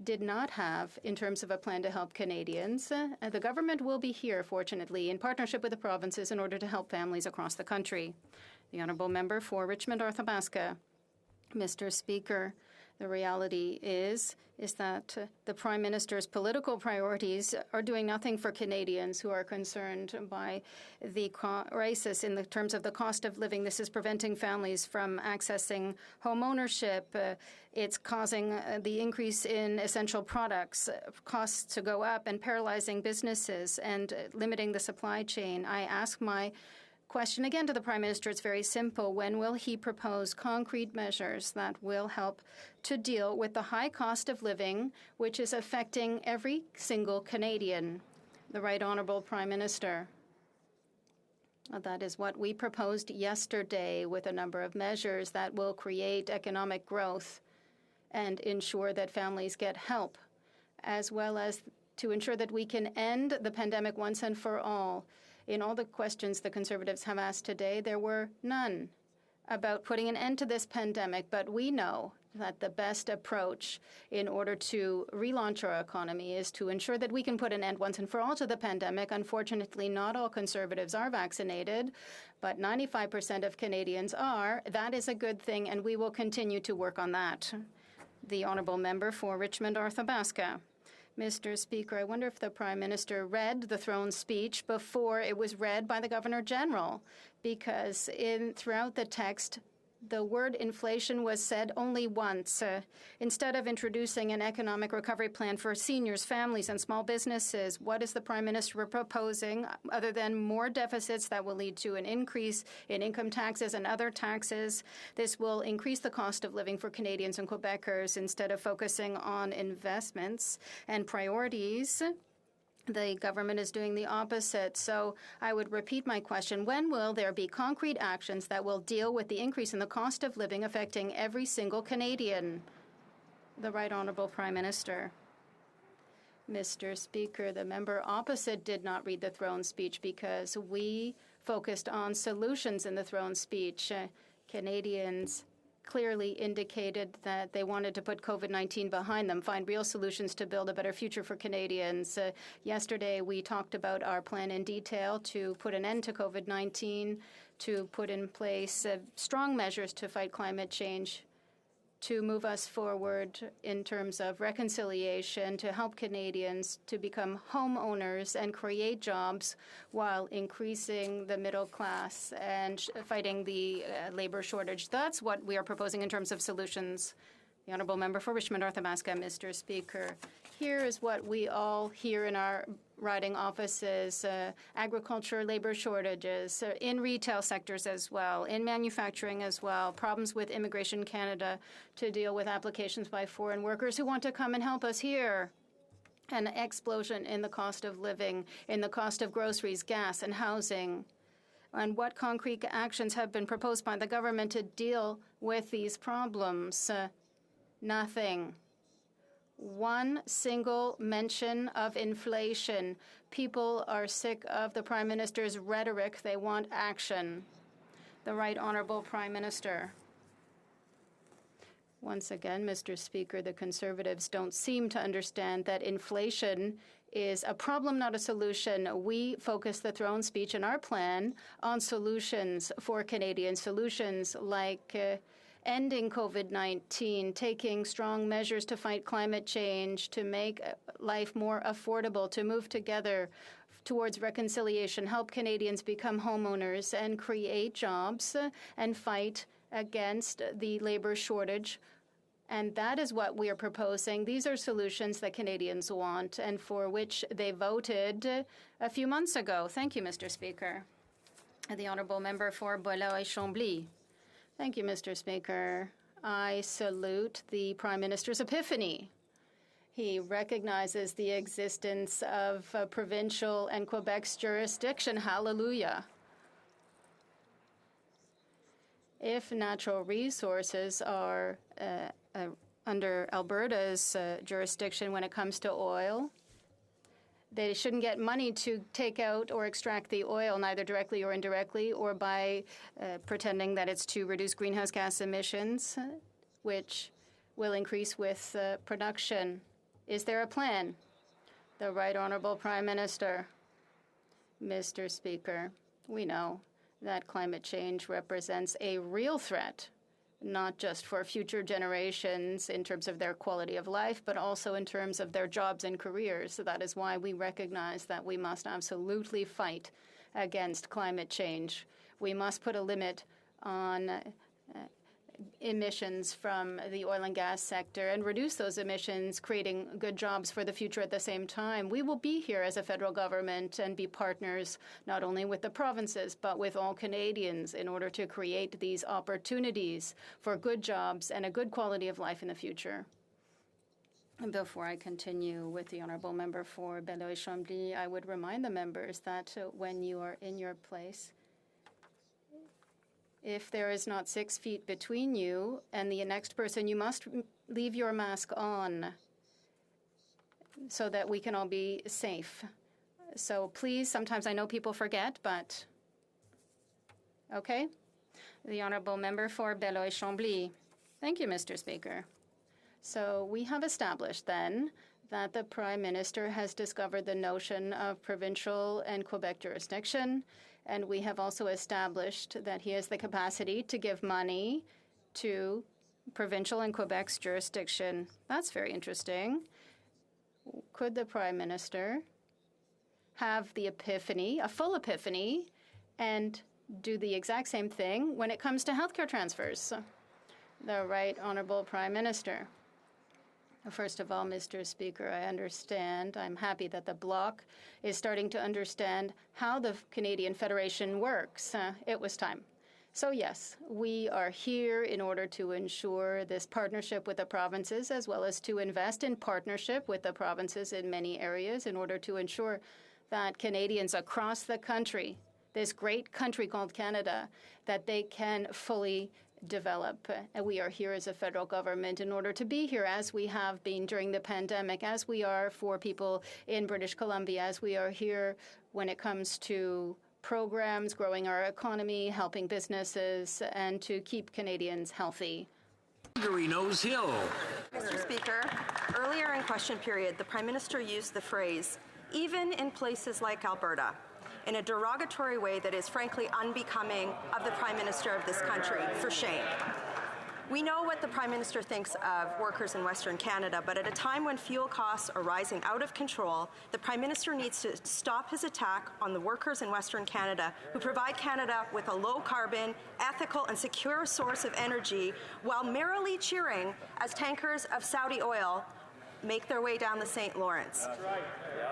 [SPEAKER 4] did not have in terms of a plan to help Canadians. The government will be here, fortunately, in partnership with the provinces in order to help families across the country. The Honourable Member for Richmond Arthabaska. Mr. Speaker, the reality is that the Prime Minister's political priorities are doing nothing for Canadians who are concerned by the crisis in the terms of the cost of living. This is preventing families from accessing home ownership. It's causing the increase in essential products, costs to go up, and paralyzing businesses and limiting the supply chain. I ask my question again to the Prime Minister. It's very simple. When will he propose concrete measures that will help to deal with the high cost of living, which is affecting every single Canadian? The Right Honourable Prime Minister. That is what we proposed yesterday, with a number of measures that will create economic growth and ensure that families get help, as well as to ensure that we can end the pandemic once and for all. In all the questions the Conservatives have asked today, there were none about putting an end to this pandemic, but we know that the best approach in order to relaunch our economy is to ensure that we can put an end once and for all to the pandemic. Unfortunately, not all Conservatives are vaccinated, but 95% of Canadians are. That is a good thing, and we will continue to work on that. The Honourable Member for Richmond Arthabaska. Mr. Speaker, I wonder if the Prime Minister read the throne speech before it was read by the Governor-General, because throughout the text, the word inflation was said only once. Instead of introducing an economic recovery plan for seniors, families, and small businesses, what is the Prime Minister proposing other than more deficits that will lead to an increase in income taxes and other taxes? This will increase the cost of living for Canadians and Quebecers instead of focusing on investments and priorities. The government is doing the opposite. So I would repeat my question. When will there be concrete actions that will deal with the increase in the cost of living affecting every single Canadian? The Right Honourable Prime Minister. Mr. Speaker, the member opposite did not read the throne speech because we focused on solutions in the throne speech. Canadians clearly indicated that they wanted to put COVID-19 behind them, find real solutions to build a better future for Canadians. Yesterday, we talked about our plan in detail to put an end to COVID-19, to put in place strong measures to fight climate change, to move us forward in terms of reconciliation, to help Canadians to become homeowners and create jobs while increasing the middle class and fighting the labour shortage. That's what we are proposing in terms of solutions. The Honourable Member for Richmond Arthabaska. Mr. Speaker, here is what we all hear in our riding offices: agriculture, labour shortages, in retail sectors as well, in manufacturing as well, problems with Immigration Canada to deal with applications by foreign workers who want to come and help us here. An explosion in the cost of living, in the cost of groceries, gas, and housing. And what concrete actions have been proposed by the government to deal with these problems? Nothing. One single mention of inflation. People are sick of the Prime Minister's rhetoric. They want action. The Right Honourable Prime Minister. Once again, Mr. Speaker, the Conservatives don't seem to understand that inflation is a problem, not a solution. We focus the throne speech and our plan on solutions for Canadians, solutions like ending COVID-19, taking strong measures to fight climate change, to make life more affordable, to move together towards reconciliation, help Canadians become homeowners and create jobs and fight against the labor shortage. And that is what we are proposing. These are solutions that Canadians want and for which they voted a few months ago. Thank you, Mr. Speaker. The Honourable Member for Bois-Chambly. Thank you, Mr. Speaker. I salute the Prime Minister's epiphany. He recognizes the existence of provincial and Quebec's jurisdiction. Hallelujah. If natural resources are under Alberta's jurisdiction when it comes to oil, they shouldn't get money to take out or extract the oil, neither directly or indirectly, or by pretending that it's to reduce greenhouse gas emissions, which will increase with production. Is there a plan? The Right Honourable Prime Minister. Mr. Speaker, we know that climate change represents a real threat, not just for future generations in terms of their quality of life, but also in terms of their jobs and careers. So that is why we recognize that we must absolutely fight against climate change. We must put a limit on emissions from the oil and gas sector and reduce those emissions, creating good jobs for the future at the same time. We will be here as a federal government and be partners not only with the provinces but with all Canadians in order to create these opportunities for good jobs and a good quality of life in the future. And before I continue with the Honourable Member for Beloeil-Chambly, I would remind the members that when you are in your place, if there is not 6 feet between you and the next person, you must leave your mask on so that we can all be safe. So please, sometimes I know people forget, but okay. The Honourable Member for Beloeil-Chambly. Thank you, Mr. Speaker. So we have established then that the Prime Minister has discovered the notion of provincial and Quebec jurisdiction, and we have also established that he has the capacity to give money to provincial and Quebec's jurisdiction. That's very interesting. Could the Prime Minister have the epiphany, a full epiphany, and do the exact same thing when it comes to healthcare transfers? The Right Honourable Prime Minister. First of all, Mr. Speaker, I understand. I'm happy that the Bloc is starting to understand how the Canadian Federation works. It was time. So yes, we are here in order to ensure this partnership with the provinces, as well as to invest in partnership with the provinces in many areas in order to ensure that Canadians across the country, this great country called Canada, that they can fully develop. And we are here as a federal government in order to be here as we have been during the pandemic, as we are for people in British Columbia, as we are here when it comes to programs, growing our economy, helping businesses, and to keep Canadians healthy.
[SPEAKER 2] Nose Hill.
[SPEAKER 5] Mr. Speaker, earlier in question period, the Prime Minister used the phrase, even in places like Alberta, in a derogatory way that is frankly unbecoming of the Prime Minister of this country. For shame. We know what the Prime Minister thinks of workers in Western Canada, but at a time when fuel costs are rising out of control, the Prime Minister needs to stop his attack on the workers in Western Canada who provide Canada with a low-carbon, ethical and secure source of energy while merrily cheering as tankers of Saudi oil make their way down the St. Lawrence.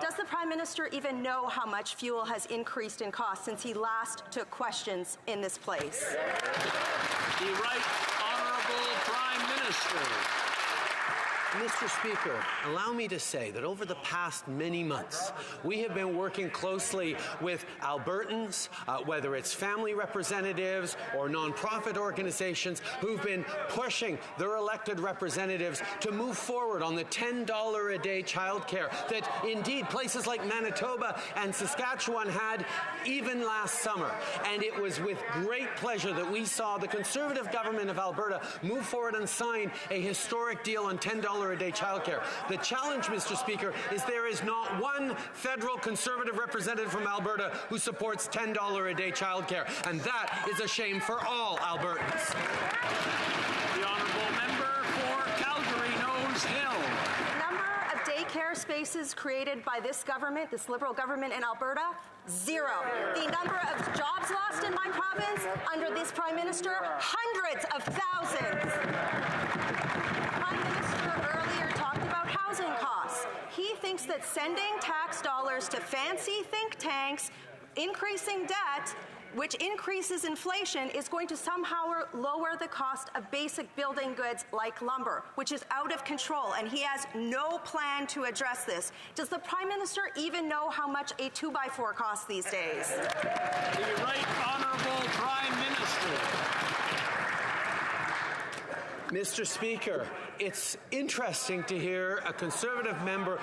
[SPEAKER 5] Does the Prime Minister even know how much fuel has increased in cost since he last took questions in this place?
[SPEAKER 2] The Right Honourable Prime Minister.
[SPEAKER 17] Mr. Speaker, allow me to say that over the past many months, we have been working closely with Albertans, whether it's family representatives or nonprofit organizations, who've been pushing their elected representatives to move forward on the $10 a day childcare that indeed places like Manitoba and Saskatchewan had even last summer. And it was with great pleasure that we saw the Conservative government of Alberta move forward and sign a historic deal on $10 a day childcare. The challenge, Mr. Speaker, is there is not one federal Conservative representative from Alberta who supports $10 a day childcare, and that is a shame for all Albertans.
[SPEAKER 2] The honourable member for Calgary-Nose Hill.
[SPEAKER 5] Number of daycare spaces created by this government, this Liberal government in Alberta, 0. The number of jobs lost in my province under this Prime Minister, hundreds of thousands. Prime Minister earlier talked about housing costs. He thinks that sending tax dollars to fancy think tanks, increasing debt, which increases inflation, is going to somehow lower the cost of basic building goods like lumber, which is out of control, and he has no plan to address this. Does the Prime Minister even know how much a 2x4 costs these days?
[SPEAKER 2] The Right Honourable Prime Minister.
[SPEAKER 17] Mr. Speaker, it's interesting to hear a Conservative member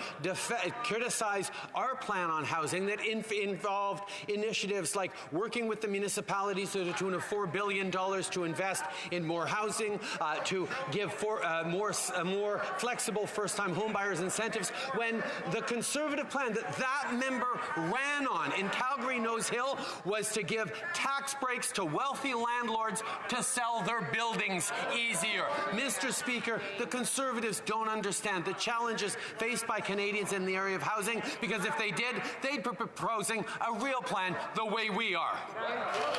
[SPEAKER 17] criticize our plan on housing that involved initiatives like working with the municipalities to the tune of $4 billion to invest in more housing, to give more flexible first-time homebuyers incentives, when the Conservative plan that member ran on in Calgary-Nose Hill was to give tax breaks to wealthy landlords to sell their buildings easier. Mr. Speaker, the Conservatives don't understand the challenges faced by Canadians in the area of housing, because if they did, they'd be proposing a real plan the way we are.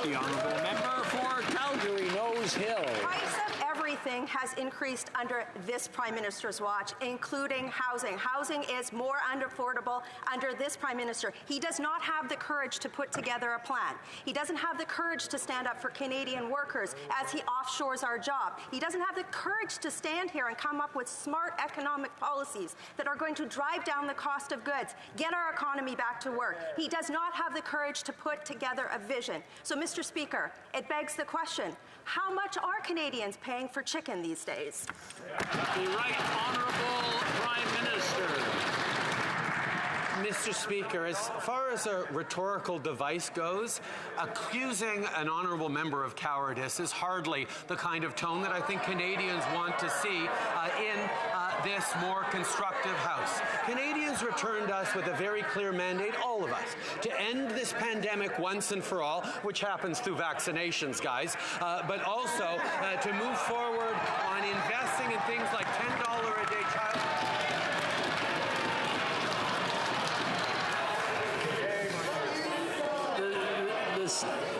[SPEAKER 2] The honourable member for Calgary-Nose Hill.
[SPEAKER 5] Price of everything has increased under this Prime Minister's watch, including housing. Housing is more unaffordable under this Prime Minister. He does not have the courage to put together a plan. He doesn't have the courage to stand up for Canadian workers as he offshores our job. He doesn't have the courage to stand here and come up with smart economic policies that are going to drive down the cost of goods, get our economy back to work. He does not have the courage to put together a vision. So, Mr. Speaker, it begs the question, how much are Canadians paying for chicken these days?
[SPEAKER 2] The Right Honourable Prime Minister.
[SPEAKER 17] Mr. Speaker, as far as a rhetorical device goes, accusing an honourable member of cowardice is hardly the kind of tone that I think Canadians want to see in this more constructive House. Canadians returned us with a very clear mandate, all of us, to end this pandemic once and for all, which happens through vaccinations, guys, but also to move forward on investing in things like $10 a day child.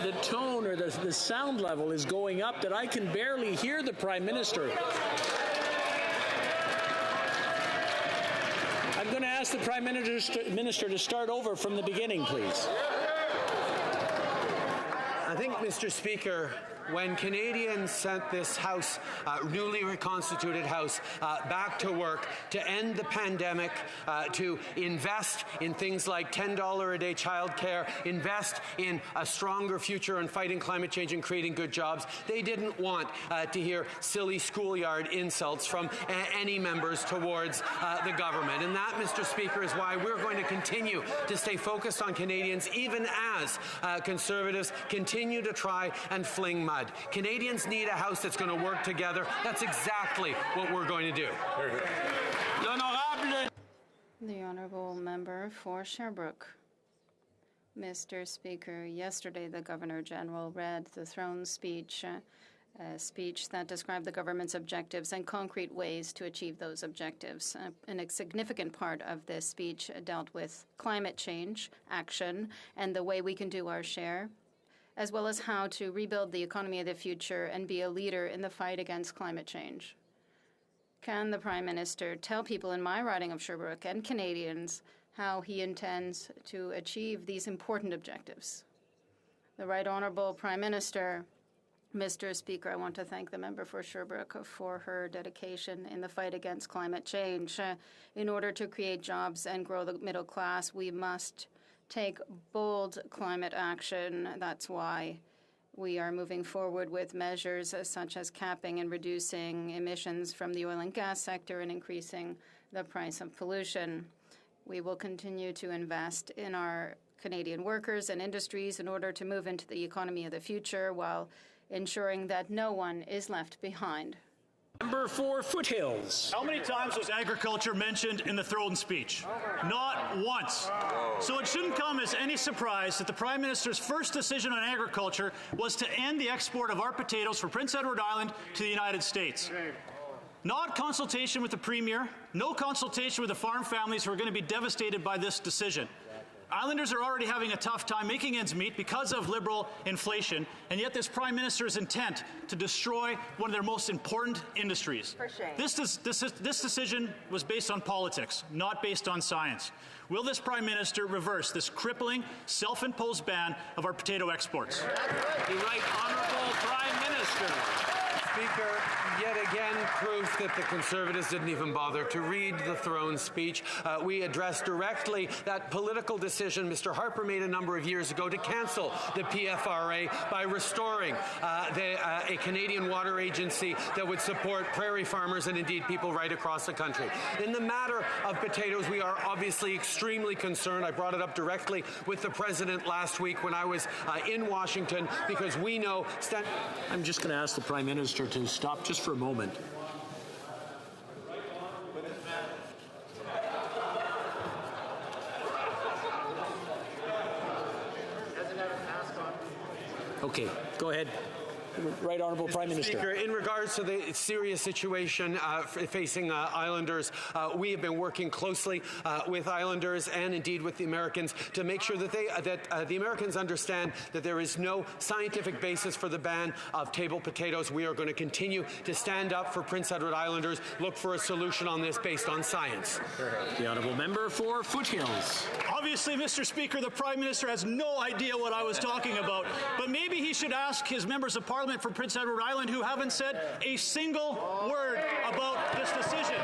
[SPEAKER 2] The tone or the sound level is going up that I can barely hear the Prime Minister. I'm going to ask the Prime Minister to start over from the beginning, please.
[SPEAKER 17] I think, Mr. Speaker, when Canadians sent this House, newly reconstituted House, back to work to end the pandemic, to invest in things like $10 a day childcare, invest in a stronger future in fighting climate change and creating good jobs, they didn't want to hear silly schoolyard insults from any members towards the government. And that, Mr. Speaker, is why we're going to continue to stay focused on Canadians, even as Conservatives continue to try and fling mud. Canadians need a House that's going to work together. That's exactly what we're going to do.
[SPEAKER 4] The Honourable Member for Sherbrooke. Mr. Speaker, yesterday the Governor-General read the throne speech, a speech that described the government's objectives and concrete ways to achieve those objectives. And a significant part of this speech dealt with climate change, action, and the way we can do our share, as well as how to rebuild the economy of the future and be a leader in the fight against climate change. Can the Prime Minister tell people in my riding of Sherbrooke and Canadians how he intends to achieve these important objectives? The Right Honourable Prime Minister. Mr. Speaker, I want to thank the member for Sherbrooke for her dedication in the fight against climate change. In order to create jobs and grow the middle class, we must take bold climate action. That's why we are moving forward with measures such as capping and reducing emissions from the oil and gas sector and increasing the price of pollution. We will continue to invest in our Canadian workers and industries in order to move into the economy of the future while ensuring that no one is left behind.
[SPEAKER 2] Member for Foothills.
[SPEAKER 6] How many times was agriculture mentioned in the throne speech? Not once. So it shouldn't come as any surprise that the Prime Minister's first decision on agriculture was to end the export of our potatoes from Prince Edward Island to the United States. Not consultation with the Premier, no consultation with the farm families who are going to be devastated by this decision. Islanders are already having a tough time making ends meet because of Liberal inflation, and yet this Prime Minister's intent to destroy one of their most important industries.
[SPEAKER 5] For shame.
[SPEAKER 6] This decision was based on politics, not based on science. Will this Prime Minister reverse this crippling, self-imposed ban of our potato exports?
[SPEAKER 2] The Right Honourable Prime Minister.
[SPEAKER 17] Speaker, yet again proof that the Conservatives didn't even bother to read the throne speech. We addressed directly that political decision Mr. Harper made a number of years ago to cancel the PFRA by restoring a Canadian water agency that would support prairie farmers and indeed people right across the country. In the matter of potatoes, we are obviously extremely concerned. I brought it up directly with the President last week when I was in Washington because we know...
[SPEAKER 2] I'm just going to ask the Prime Minister to stop just for a moment. Okay, go ahead. Right Honourable Prime Minister.
[SPEAKER 17] Speaker, in regards to the serious situation facing Islanders, we have been working closely with Islanders and indeed with the Americans to make sure that the Americans understand that there is no scientific basis for the ban of table potatoes. We are going to continue to stand up for Prince Edward Islanders, look for a solution on this based on science.
[SPEAKER 2] The Honourable Member for Foothills.
[SPEAKER 6] Obviously, Mr. Speaker, the Prime Minister has no idea what I was talking about, but maybe he should ask his members of Parliament from Prince Edward Island who haven't said a single word about this decision.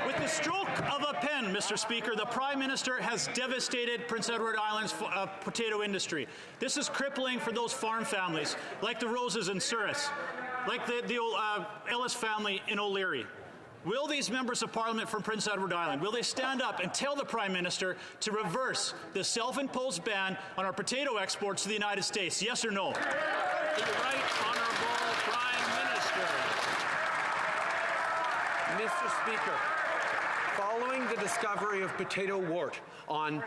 [SPEAKER 6] With the stroke of a pen, Mr. Speaker, the Prime Minister has devastated Prince Edward Island's potato industry. This is crippling for those farm families, like the Roses in Souris, like the Ellis family in O'Leary. Will these members of Parliament from Prince Edward Island, will they stand up and tell the Prime Minister to reverse the self-imposed ban on our potato exports to the United States? Yes or no?
[SPEAKER 2] The Right Honourable Prime Minister.
[SPEAKER 17] Mr. Speaker, following the discovery of potato wart on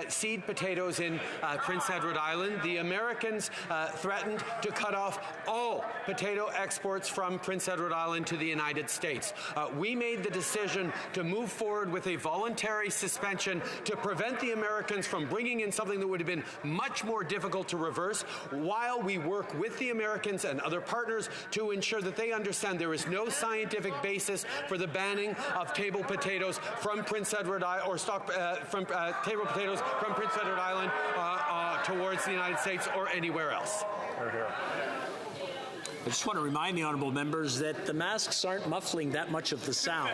[SPEAKER 17] seed potatoes in Prince Edward Island, the Americans threatened to cut off all potato exports from Prince Edward Island to the United States. We made the decision to move forward with a voluntary suspension to prevent the Americans from bringing in something that would have been much more difficult to reverse, while we work with the Americans and other partners to ensure that they understand there is no scientific basis for the banning of table potatoes from Prince Edward Island, or table potatoes from Prince Edward Island towards the United States or anywhere else.
[SPEAKER 2] I just want to remind the honourable members that the masks aren't muffling that much of the sound.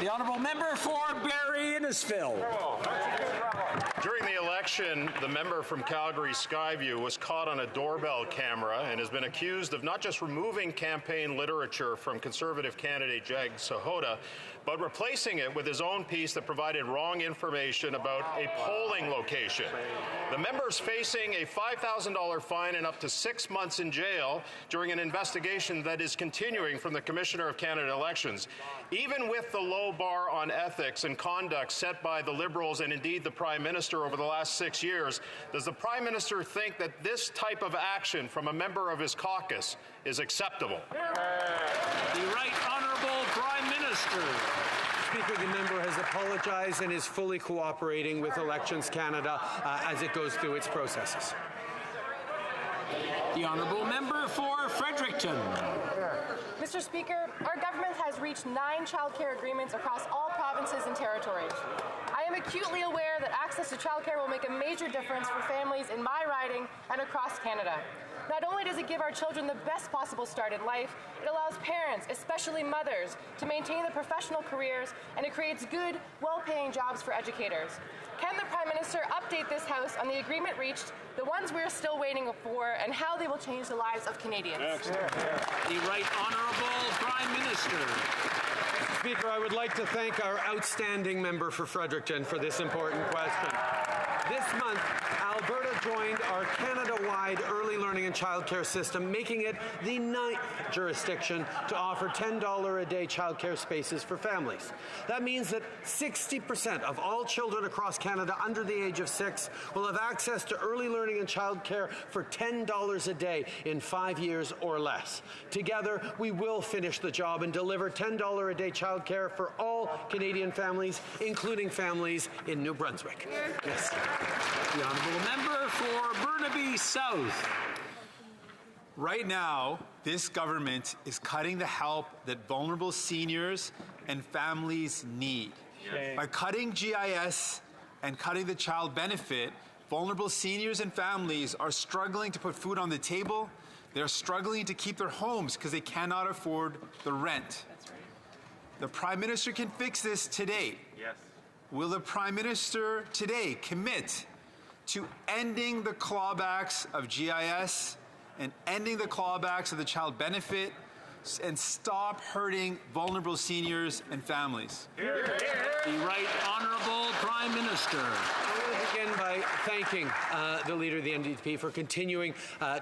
[SPEAKER 2] The honourable member for Barrie Innisfil.
[SPEAKER 7] During the election, the member from Calgary Skyview was caught on a doorbell camera and has been accused of not just removing campaign literature from Conservative candidate Jag Sahota, but replacing it with his own piece that provided wrong information about a polling location. The member is facing a $5,000 fine and up to 6 months in jail during an investigation that is continuing from the Commissioner of Canada Elections. Even with the low bar on ethics and conduct set by the Liberals and indeed the Prime Minister over the last 6 years, does the Prime Minister think that this type of action from a member of his caucus is acceptable?
[SPEAKER 2] The Right Honourable Prime Minister.
[SPEAKER 17] Speaker, the member has apologized and is fully cooperating with Elections Canada as it goes through its processes.
[SPEAKER 2] The Honourable Member for Fredericton.
[SPEAKER 23] Mr. Speaker, our government has reached 9 childcare agreements across all provinces and territories. I
[SPEAKER 8] am acutely aware that access to childcare will make a major difference for families in my riding and across Canada. Not only does it give our children the best possible start in life, it allows parents, especially mothers, to maintain their professional careers, and it creates good, well-paying jobs for educators. Can the Prime Minister update this House on the agreement reached, the ones we're still waiting for, and how they will change the lives of Canadians?
[SPEAKER 2] The Right Honourable Prime Minister.
[SPEAKER 17] Speaker, I would like to thank our outstanding member for Fredericton for this important question. This month, Alberta joined our Canada-wide early learning and childcare system, making it the 9th jurisdiction to offer $10 a day childcare spaces for families. That means that 60% of all children across Canada under the age of 6 will have access to early learning and childcare for $10 a day in 5 years or less. Together, we will finish the job and deliver $10 a day childcare for all Canadian families, including families in New Brunswick. Yes.
[SPEAKER 2] The Honourable Member for Burnaby South.
[SPEAKER 19] Right now, this government is cutting the help that vulnerable seniors and families need. By cutting GIS and cutting the child benefit, vulnerable seniors and families are struggling to put food on the table. They're struggling to keep their homes because they cannot afford the rent. The Prime Minister can fix this today.
[SPEAKER 9] Yes.
[SPEAKER 19] Will the Prime Minister today commit to ending the clawbacks of GIS and ending the clawbacks of the child benefit and stop hurting vulnerable seniors and families?
[SPEAKER 2] The Right Honourable Prime Minister.
[SPEAKER 17] I want to begin by thanking the Leader of the NDP for continuing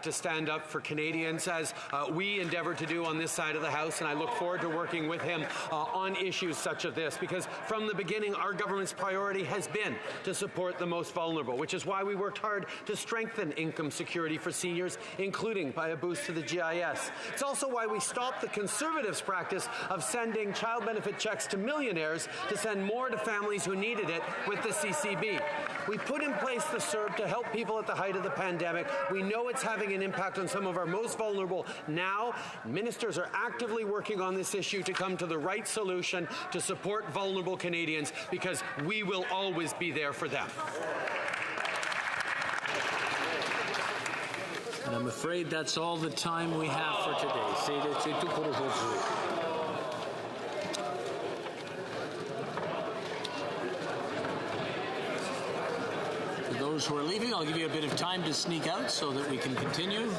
[SPEAKER 17] to stand up for Canadians as we endeavour to do on this side of the House, and I look forward to working with him on issues such as this, because from the beginning our government's priority has been to support the most vulnerable, which is why we worked hard to strengthen income security for seniors, including by a boost to the GIS. It's also why we stopped the Conservatives' practice of sending child benefit checks to millionaires to send more to families who needed it with the CCB. We put in place the CERB to help people at the height of the pandemic. We know it's having an impact on some of our most vulnerable now. Ministers are actively working on this issue to come to the right solution to support vulnerable Canadians, because we will always be there for them.
[SPEAKER 2] And I'm afraid that's all the time we have for today. C'est tout pour aujourd'hui. For those who are leaving, I'll give you a bit of time to sneak out so that we can continue.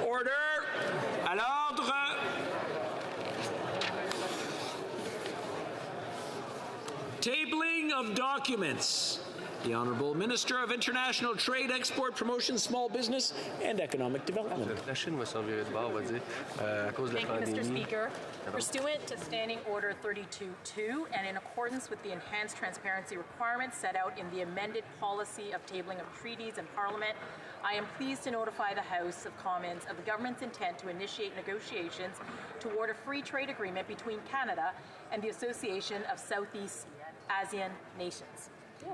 [SPEAKER 2] Order! À l'ordre! Tabling of documents. The Honourable Minister of International Trade, Export, Promotion, Small Business and Economic Development.
[SPEAKER 9] Thank you,
[SPEAKER 10] Mr. Speaker. Pursuant to Standing Order 32.2 and in accordance with the enhanced transparency requirements set out in the amended policy of tabling of treaties in Parliament, I am pleased to notify the House of Commons of the government's intent to initiate negotiations toward a free trade agreement between Canada and the Association of Southeast ASEAN Nations.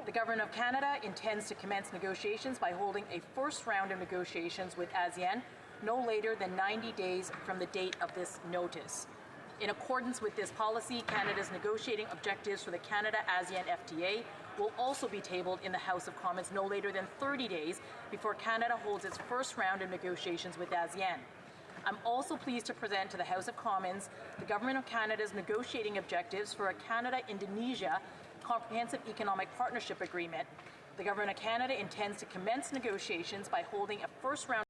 [SPEAKER 10] The Government of Canada intends to commence negotiations by holding a first round of negotiations with ASEAN no later than 90 days from the date of this notice. In accordance with this policy, Canada's negotiating objectives for the Canada-ASEAN FTA will also be tabled in the House of Commons no later than 30 days before Canada holds its first round of negotiations with ASEAN. I'm also pleased to present to the House of Commons the Government of Canada's negotiating objectives for a Canada-Indonesia Comprehensive Economic Partnership Agreement. The Government of Canada intends to commence negotiations by holding a first round